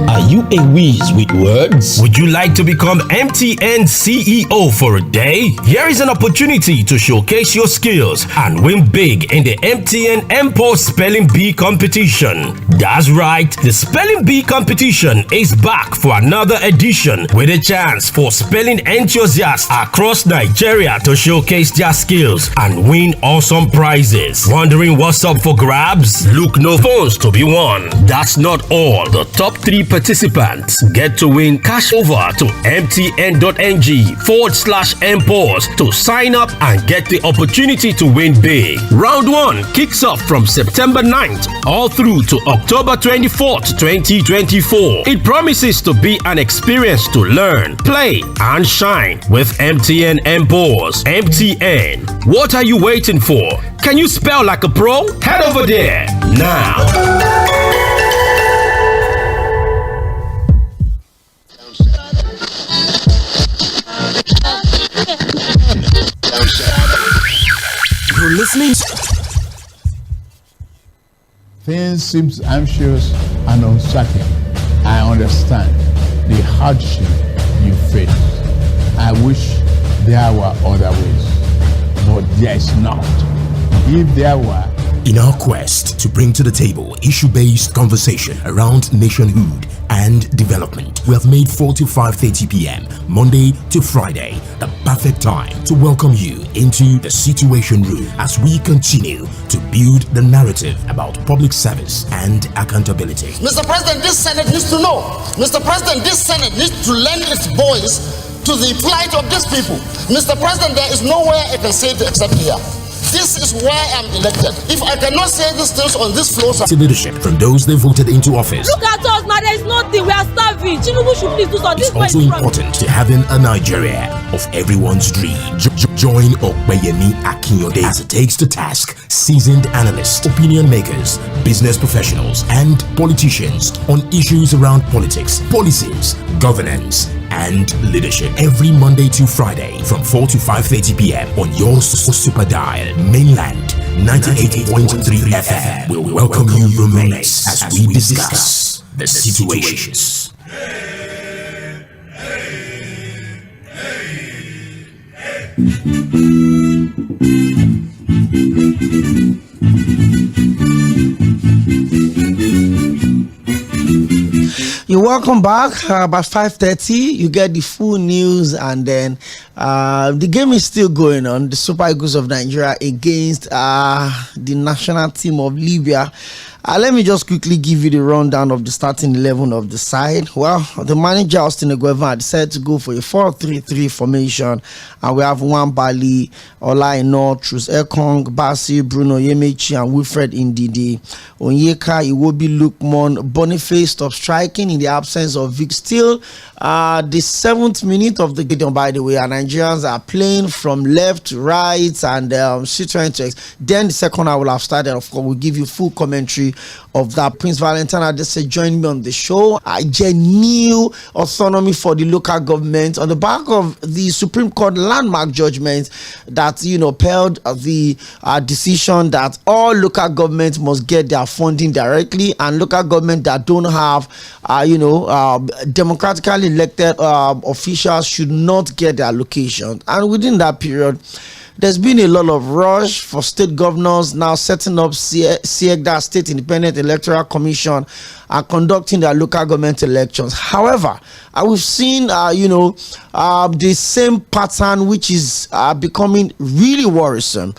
Are you a whiz with words? Would you like to become MTN CEO for a day? Here is an opportunity to showcase your skills and win big in the MTN mpause Spelling Bee competition. That's right, the Spelling Bee competition is back for another edition with a chance for spelling enthusiasts across Nigeria to showcase their skills and win awesome prizes. Wondering what's up for grabs? Look no phones to be won. That's not all. The top 3 participants get to win cash over to mtn.ng/mpause to sign up and get the opportunity to win big. Round 1 kicks off from September 9th all through to October 24th, 2024. It promises to be an experience to learn, play, and shine with MTN mpause. MTN. What are you waiting for? Can you spell like a pro? Head over there now. You're listening. Things seem anxious and uncertain. I understand the hardship you face. I wish there were other ways, but there is not. If there were, In our quest to bring to the table issue-based conversation around nationhood and development, we have made 4 to 5:30 p.m. Monday to Friday the perfect time to welcome you into the Situation Room as we continue to build the narrative about public service and accountability. Mr. President, this Senate needs to know. Mr. President, this Senate needs to lend its voice to the plight of these people. Mr. President, there is nowhere I can say it except here. This is why I'm elected. If I cannot say these things on this floor, Leadership from those they voted into office. Look at us now, there is nothing, we are starving. Tinubu should please do something. It's also important to having a Nigeria of everyone's dream. Join Oᴑᴜᴜ as it takes to task seasoned analysts, opinion makers, business professionals, and politicians on issues around politics, policies, governance, and leadership every Monday to Friday from 4 to 5:30 p.m. on your super dial mainland 98.3 FM. We'll welcome you roommates as we discuss the situations. You're welcome back. About 5:30, you get the full news, and then the game is still going on. The Super Eagles of Nigeria against the national team of Libya. Let me just quickly give you the rundown of the starting 11 of the side. Well, the manager, Austin Egueva, decided to go for a 4-3-3 formation. And we have Nwabali, Olaino, Truce Ekong, Basi, Bruno Yemechi, and Wilfred Ndidi. Onyeka, Iwobi, Lukman, Boniface stopped striking in the absence of Vic. Still, the 7th minute of the game, by the way, our Nigerians are playing from left to right and trying to. Then the second hour will have started. Of course, we'll give you full commentary of that. Prince Valentine Adese joined me on the show. I genuine autonomy for the local government on the back of the Supreme Court landmark judgment that upheld the decision that all local governments must get their funding directly, and local government that don't have democratically elected officials should not get their allocation. And within that period, there's been a lot of rush for state governors now setting up SIEGDA, State Independent Electoral Commission, and conducting their local government elections. However, we've seen, the same pattern, which is becoming really worrisome.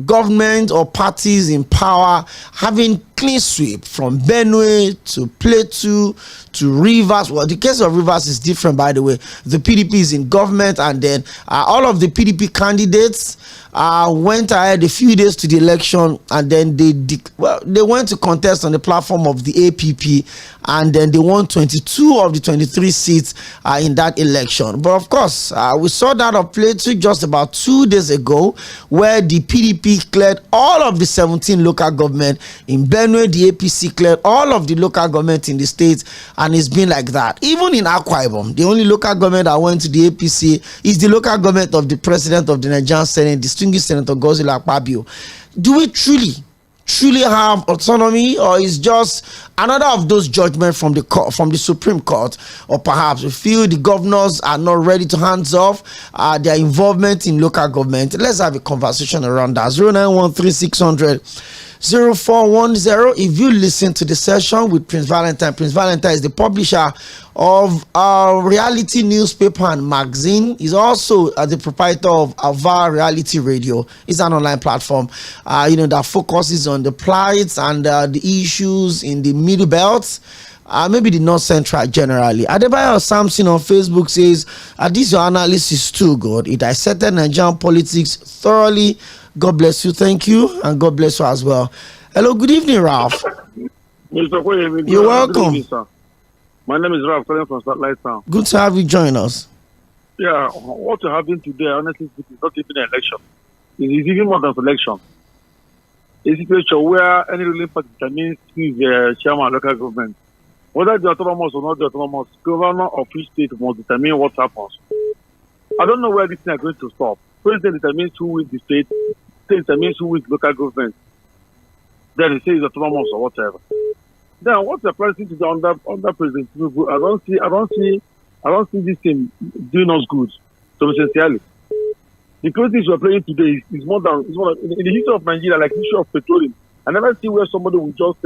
Government or parties in power having clean sweep from Benue to Plateau to Rivers. Well, the case of Rivers is different, by the way. The PDP is in government, and then all of the PDP candidates went ahead a few days to the election, and then they went to contest on the platform of the APP, and then they won 22 of the 23 seats in that election. But of course, we saw that of Plateau just about 2 days ago, where the PDP cleared all of the 17 local government. In Benue, the APC cleared all of the local government in the state, and it's been like that. Even in Akwa Ibom, the only local government that went to the APC is the local government of the president of the Nigerian Senate, distinguished Senator Godswill Akpabio. Do we truly have autonomy, or is just another of those judgments from the Supreme Court? Or perhaps we feel the governors are not ready to hands off their involvement in local government? Let's have a conversation around that. 09136000410. If you listen to the session with Prince Valentine is the publisher of a reality newspaper and magazine. He's also the proprietor of Ava Reality Radio. It's an online platform that focuses on the plights and the issues in the Middle Belt, maybe the North Central generally. Adebayo Samson on Facebook says, this your analysis is too good. It dissected Nigerian politics thoroughly. God bless you. Thank you, and God bless you as well. Hello, good evening, Ralph. You're welcome. Good evening, my name is Ralph, calling from Satellite Town. Good to have you join us. Yeah, what you're having today, honestly speaking, is not even an election. It is even more than an election. It's a situation where any ruling party determines who is the chairman of local government. Whether the autonomous or not the autonomous, governor of each state must determine what happens. I don't know where this thing is going to stop. President determines who wins the state determines who wins local government. Then he says autonomous or whatever. Then what's the president to do under President Tinubu? I don't see this thing doing us good. So sincerely, the politics we're playing today is more than in the history of Nigeria, like the issue of petroleum. I never see where somebody will just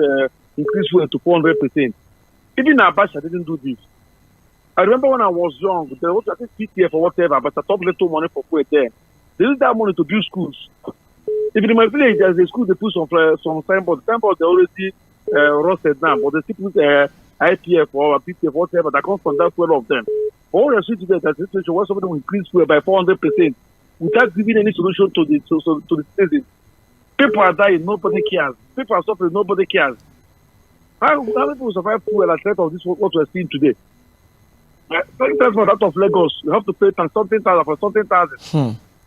increase fuel to 400%. Even Abacha didn't do this. I remember when I was young, there was I think PTF or whatever, but I took little money for fuel there. They used that money to build schools. If in my village there's a school, they put some signboards. Signboards they already rusted down, but they still put IPF or PTF, whatever, that comes from that fuel of them. But what you're seeing today, there's a situation where somebody will increase fuel by 400% without giving any solution to the citizens. People are dying, nobody cares. People are suffering, nobody cares. How many people survive fuel at the rate of this what we're seeing today? That's not out of Lagos. You have to pay something thousand for something thousand.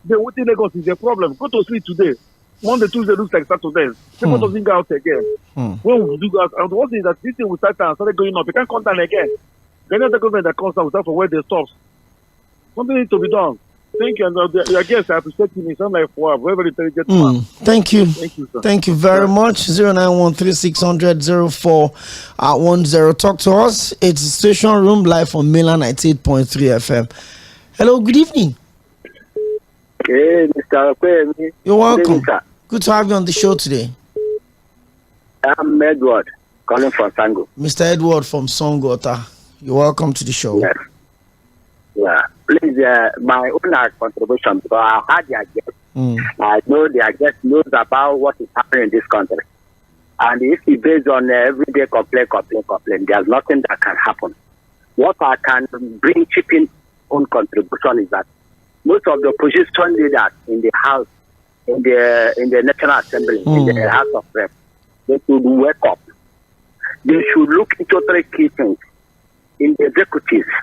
The waiting Lagos is a problem. Go to sleep today. Monday, Tuesday looks like Saturday. People doesn't go out again. When we do that, and one thing is that this thing will start and started going up. It can't come down again. The other government that comes down without for where they stops. Something needs to be done. Thank you. And I guess I appreciate you. You sound like a very, very intelligent man. Thank you. Thank you, sir. Thank you very much. 09136000410. Talk to us. It's Station Room live on Mainland 98.3 FM. Hello, good evening. Hey, Mr. Oᴘᴇyᴇ. You're welcome. Good to have you on the show today. I'm Edward, calling from Sango. Mr. Edward from Songota. You're welcome to the show. Yes. Yeah. Please, my own contribution, because I had their guest. I know their guest knows about what is happening in this country. And if it's based on everyday complaint, there's nothing that can happen. What I can bring chipping own contribution is that most of the opposition leaders in the House, in the National Assembly, in the House of Reps, they should wake up. They should look into 3 key things in the executives,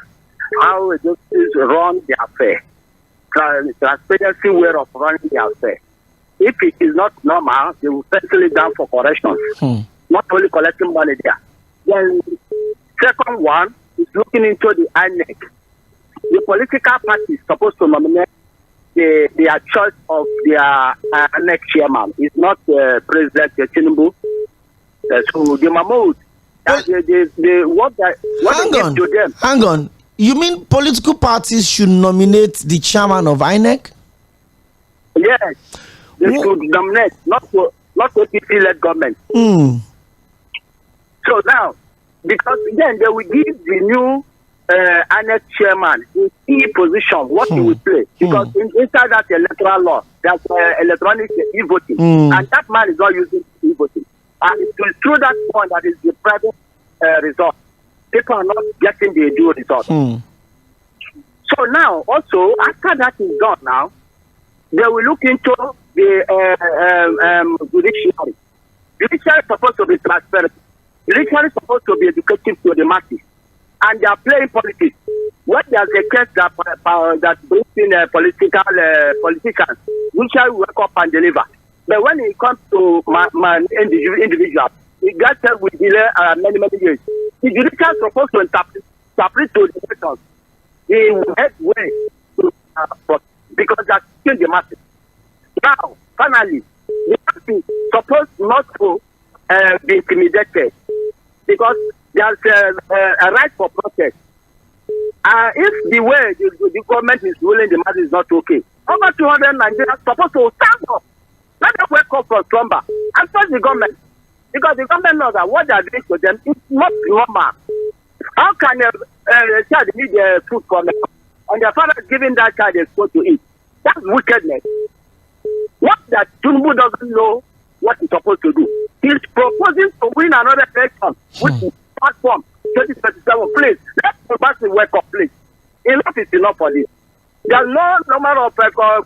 how executives run their affair, transparency way of running their affair. If it is not normal, they will settle it down for corrections. Not only collecting money there. Then, second one is looking into the INEC. The political party is supposed to nominate their choice of their next chairman. It's not President Tinubu. So the Mahmoud, what they give to them. Hang on. You mean political parties should nominate the chairman of INEC? Yes. They should nominate, not APC-led government. So now, because then they will give the new INEC chairman in key position what he will play. Because inside that electoral law, there's electronic e-voting. And that man is not using e-voting. And it is through that point that is the private result. People are not getting the due result. So now, also, after that is done now, they will look into the judiciary. Judiciary is supposed to be transparent. Judiciary is supposed to be educative to the masses. And they are playing politics. When there's a case that brings in politicians, judiciary will wake up and deliver. But when it comes to my individual, it gets with delay many years. The judiciary is supposed to interpret to the elections in head way because that's still the masses. Now, finally, the masses is supposed not to be intimidated because there's a right for protest. If the way the government is ruling the masses is not okay, over 200 Nigerians are supposed to stand up. Let them wake up from slumber and trust the government. Because the government knows that what they are doing to them is not normal. How can a child need food from them and their father is giving that child a food to eat? That's wickedness. What that Tinubu doesn't know what he's supposed to do. He's proposing to win another election with the platform 2027. Please, let the masses wake up, please. Enough is enough for this. There's no number of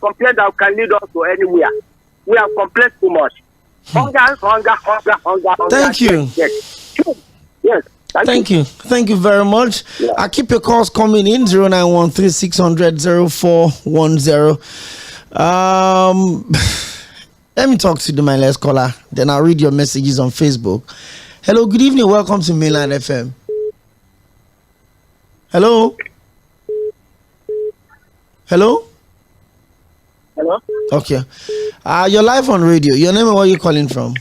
complaints that can lead us to anywhere. We have complained too much. Hunger. Thank you. Yes. Thank you. Thank you very much. Yeah. I keep your calls coming in 0913-600-0410. Let me talk to the my last caller. Then I'll read your messages on Facebook. Hello, good evening. Welcome to Mainland FM. Hello. Hello. Hello. Okay. You're live on radio. Your name and where you calling from?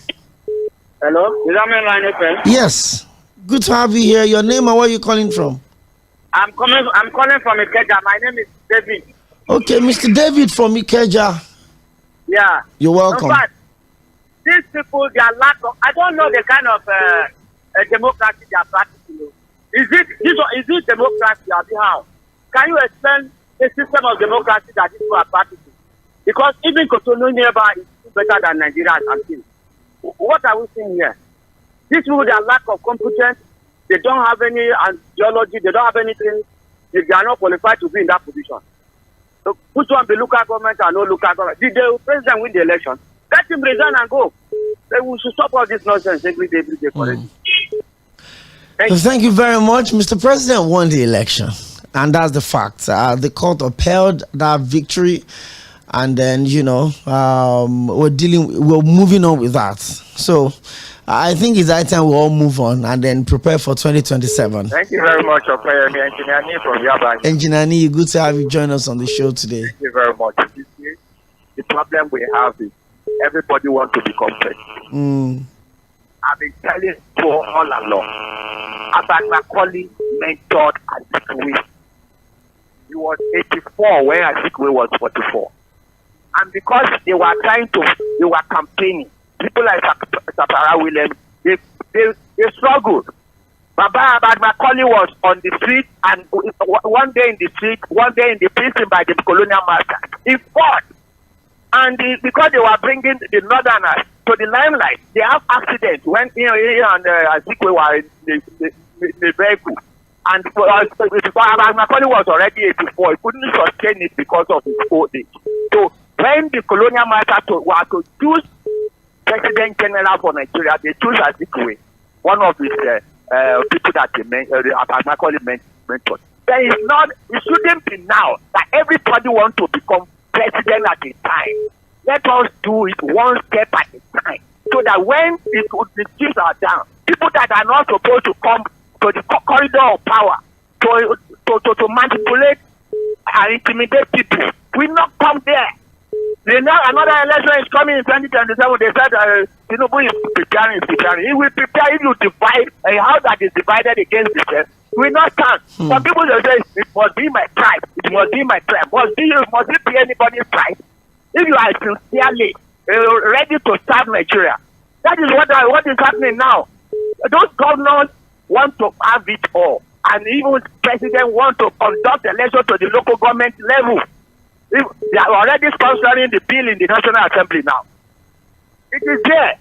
Hello. Is that Mainland FM? Yes. Good to have you here. Your name and where you calling from? I'm calling from Ikeja. My name is David. Okay, Mr. David from Ikeja. Yeah. You're welcome. In fact, these people, they are lack of. I don't know the kind of democracy they are practicing. Is it democracy or how? Can you explain the system of democracy that these people are practicing? Because even Cotonou nearby is better than Nigeria and things. What are we seeing here? These people, they are lack of competence. They don't have any ideology. They don't have anything. They are not qualified to be in that position. So which one be local government and no local government? Did the president win the election? Let him resign and go. Then we should stop all this nonsense every day for it. Thank you very much. Mr. President won the election. And that's the fact. The court upheld that victory. And then, we're moving on with that. So I think it's high time we all move on and then prepare for 2027. Thank you very much, Engineer Ni from Yaba. Engineer Ni, good to have you join us on the show today. Thank you very much. The problem we have is everybody wants to be complex. I've been telling you all along. Macaulay mentored Azikiwe. He was 84 when Azikiwe was 44. and because they were campaigning, people like Sapara Williams, they struggled. Baba Macaulay was on the street, and one day in the street, one day in the prison by the colonial master. He fought. And because they were bringing the northerners to the limelight, they have accidents when he and Azikwe were in the vehicle. And because Macaulay was already 84, he couldn't sustain it because of his old age. So when the colonial master were to choose President General for Nigeria, they chose Azikwe, one of his people that Macaulay mentioned. It shouldn't be now that everybody wants to become president at a time. Let us do it one step at a time, so that when the chiefs are down, people that are not supposed to come to the corridor of power to manipulate and intimidate people will not come there. Another election is coming in 2027. They said Tinubu is preparing. He will prepare if you divide a house that is divided against itself. Will not stand. Some people will say it must be my tribe. It must be my tribe. Must it be anybody's tribe? If you are sincerely ready to serve Nigeria, that is what is happening now. Those governors want to have it all, and even president want to conduct election to the local government level. They are already sponsoring the bill in the National Assembly now. It is there,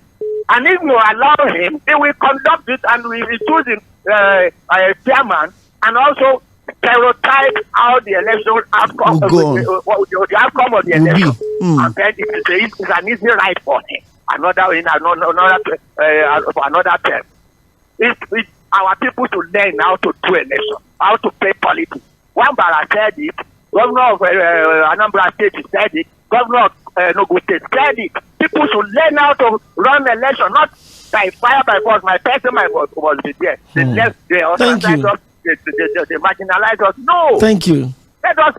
and if you allow him, they will conduct it, and we will choose a chairman, and also stereotype how the election outcome, the outcome of the election, and then it's an easy right for him. Another term. It's our people to learn how to do election, how to play politics. One Bara said it. Governor of Anambra State said it. Governor of Enugu State said it. People should learn how to run election, not by fire by force. My person was there. They marginalize us. No. Thank you. Let us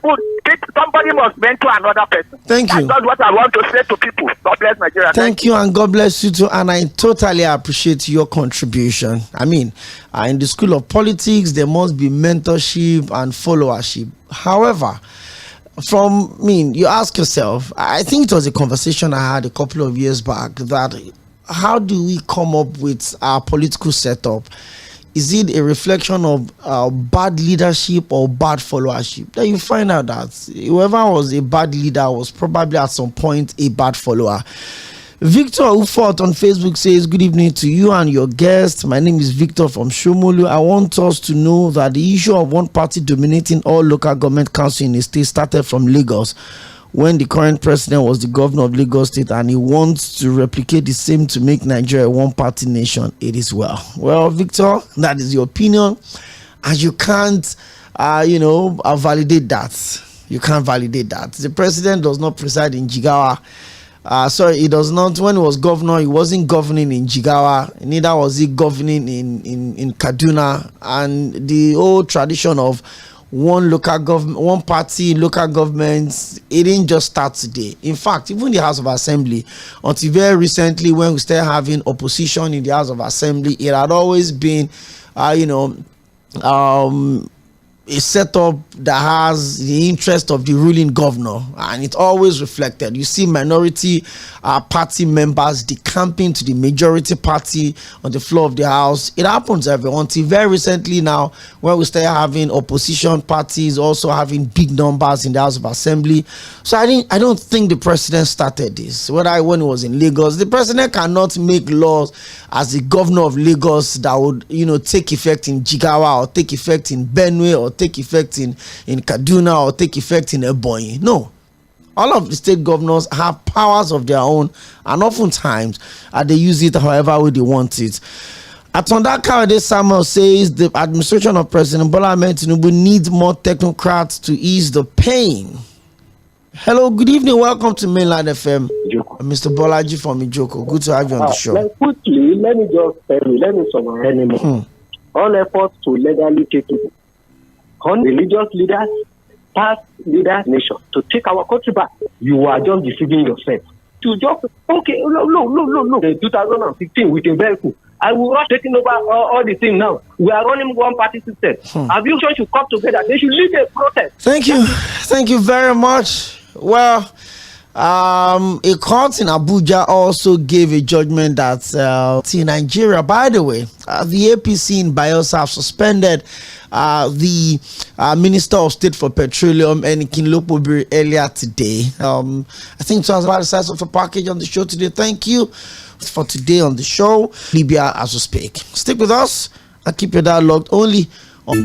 somebody must mentor another person. Thank you. That's what I want to say to people. God bless Nigeria. Thank you, and God bless you too. And I totally appreciate your contribution. I mean, in the school of politics, there must be mentorship and followership. However, you ask yourself, I think it was a conversation I had a couple of years back, that how do we come up with our political setup? Is it a reflection of bad leadership or bad followership? Then you find out that whoever was a bad leader was probably at some point a bad follower. Victor, who fought on Facebook, says, good evening to you and your guest. My name is Victor from Shomolu. I want us to know that the issue of one party dominating all local government councils in the state started from Lagos, when the current president was the governor of Lagos State, and he wants to replicate the same to make Nigeria a one-party nation. It is well. Well, Victor, that is your opinion, and you can't, validate that. You can't validate that. The president does not preside in Jigawa. He does not. When he was governor, he wasn't governing in Jigawa. Neither was he governing in Kaduna. And the old tradition of one party local governments, it didn't just start today. In fact, even the House of Assembly, until very recently, when we started having opposition in the House of Assembly, it had always been a setup that has the interest of the ruling governor, and it always reflected. You see minority party members decamping to the majority party on the floor of the house. It happens until very recently now, when we start having opposition parties also having big numbers in the House of Assembly. So I don't think the president started this. When he was in Lagos, the president cannot make laws as the governor of Lagos that would take effect in Jigawa, or take effect in Benue, or take effect in Kaduna, or take effect in Ebonyi. No. All of the state governors have powers of their own, and oftentimes they use it however way they want it. Atondaka Samuel says the administration of President Bola Ahmed Tinubu needs more technocrats to ease the pain. Hello, good evening. Welcome to Mainland FM. Mr. Bolaji from Ijoko. Good to have you on the show. Quickly, let me summarize. All efforts to legally take people, on religious leaders, past leaders, nation, to take our country back. You are just deceiving yourself. To just, look. In 2015 with a vehicle, I will rush taking over all the things now. We are running one party system. Our vision should come together. They should lead a protest. Thank you very much. Well, A court in Abuja also gave a judgment that in Nigeria, by the way, the APC in Bayelsa have suspended the Minister of State for Petroleum and NìɁ earlier today. I think it was about the size of a package on the show today. Thank you for today on the show. Libya as we speak. Stick with us and keep your dialogue only on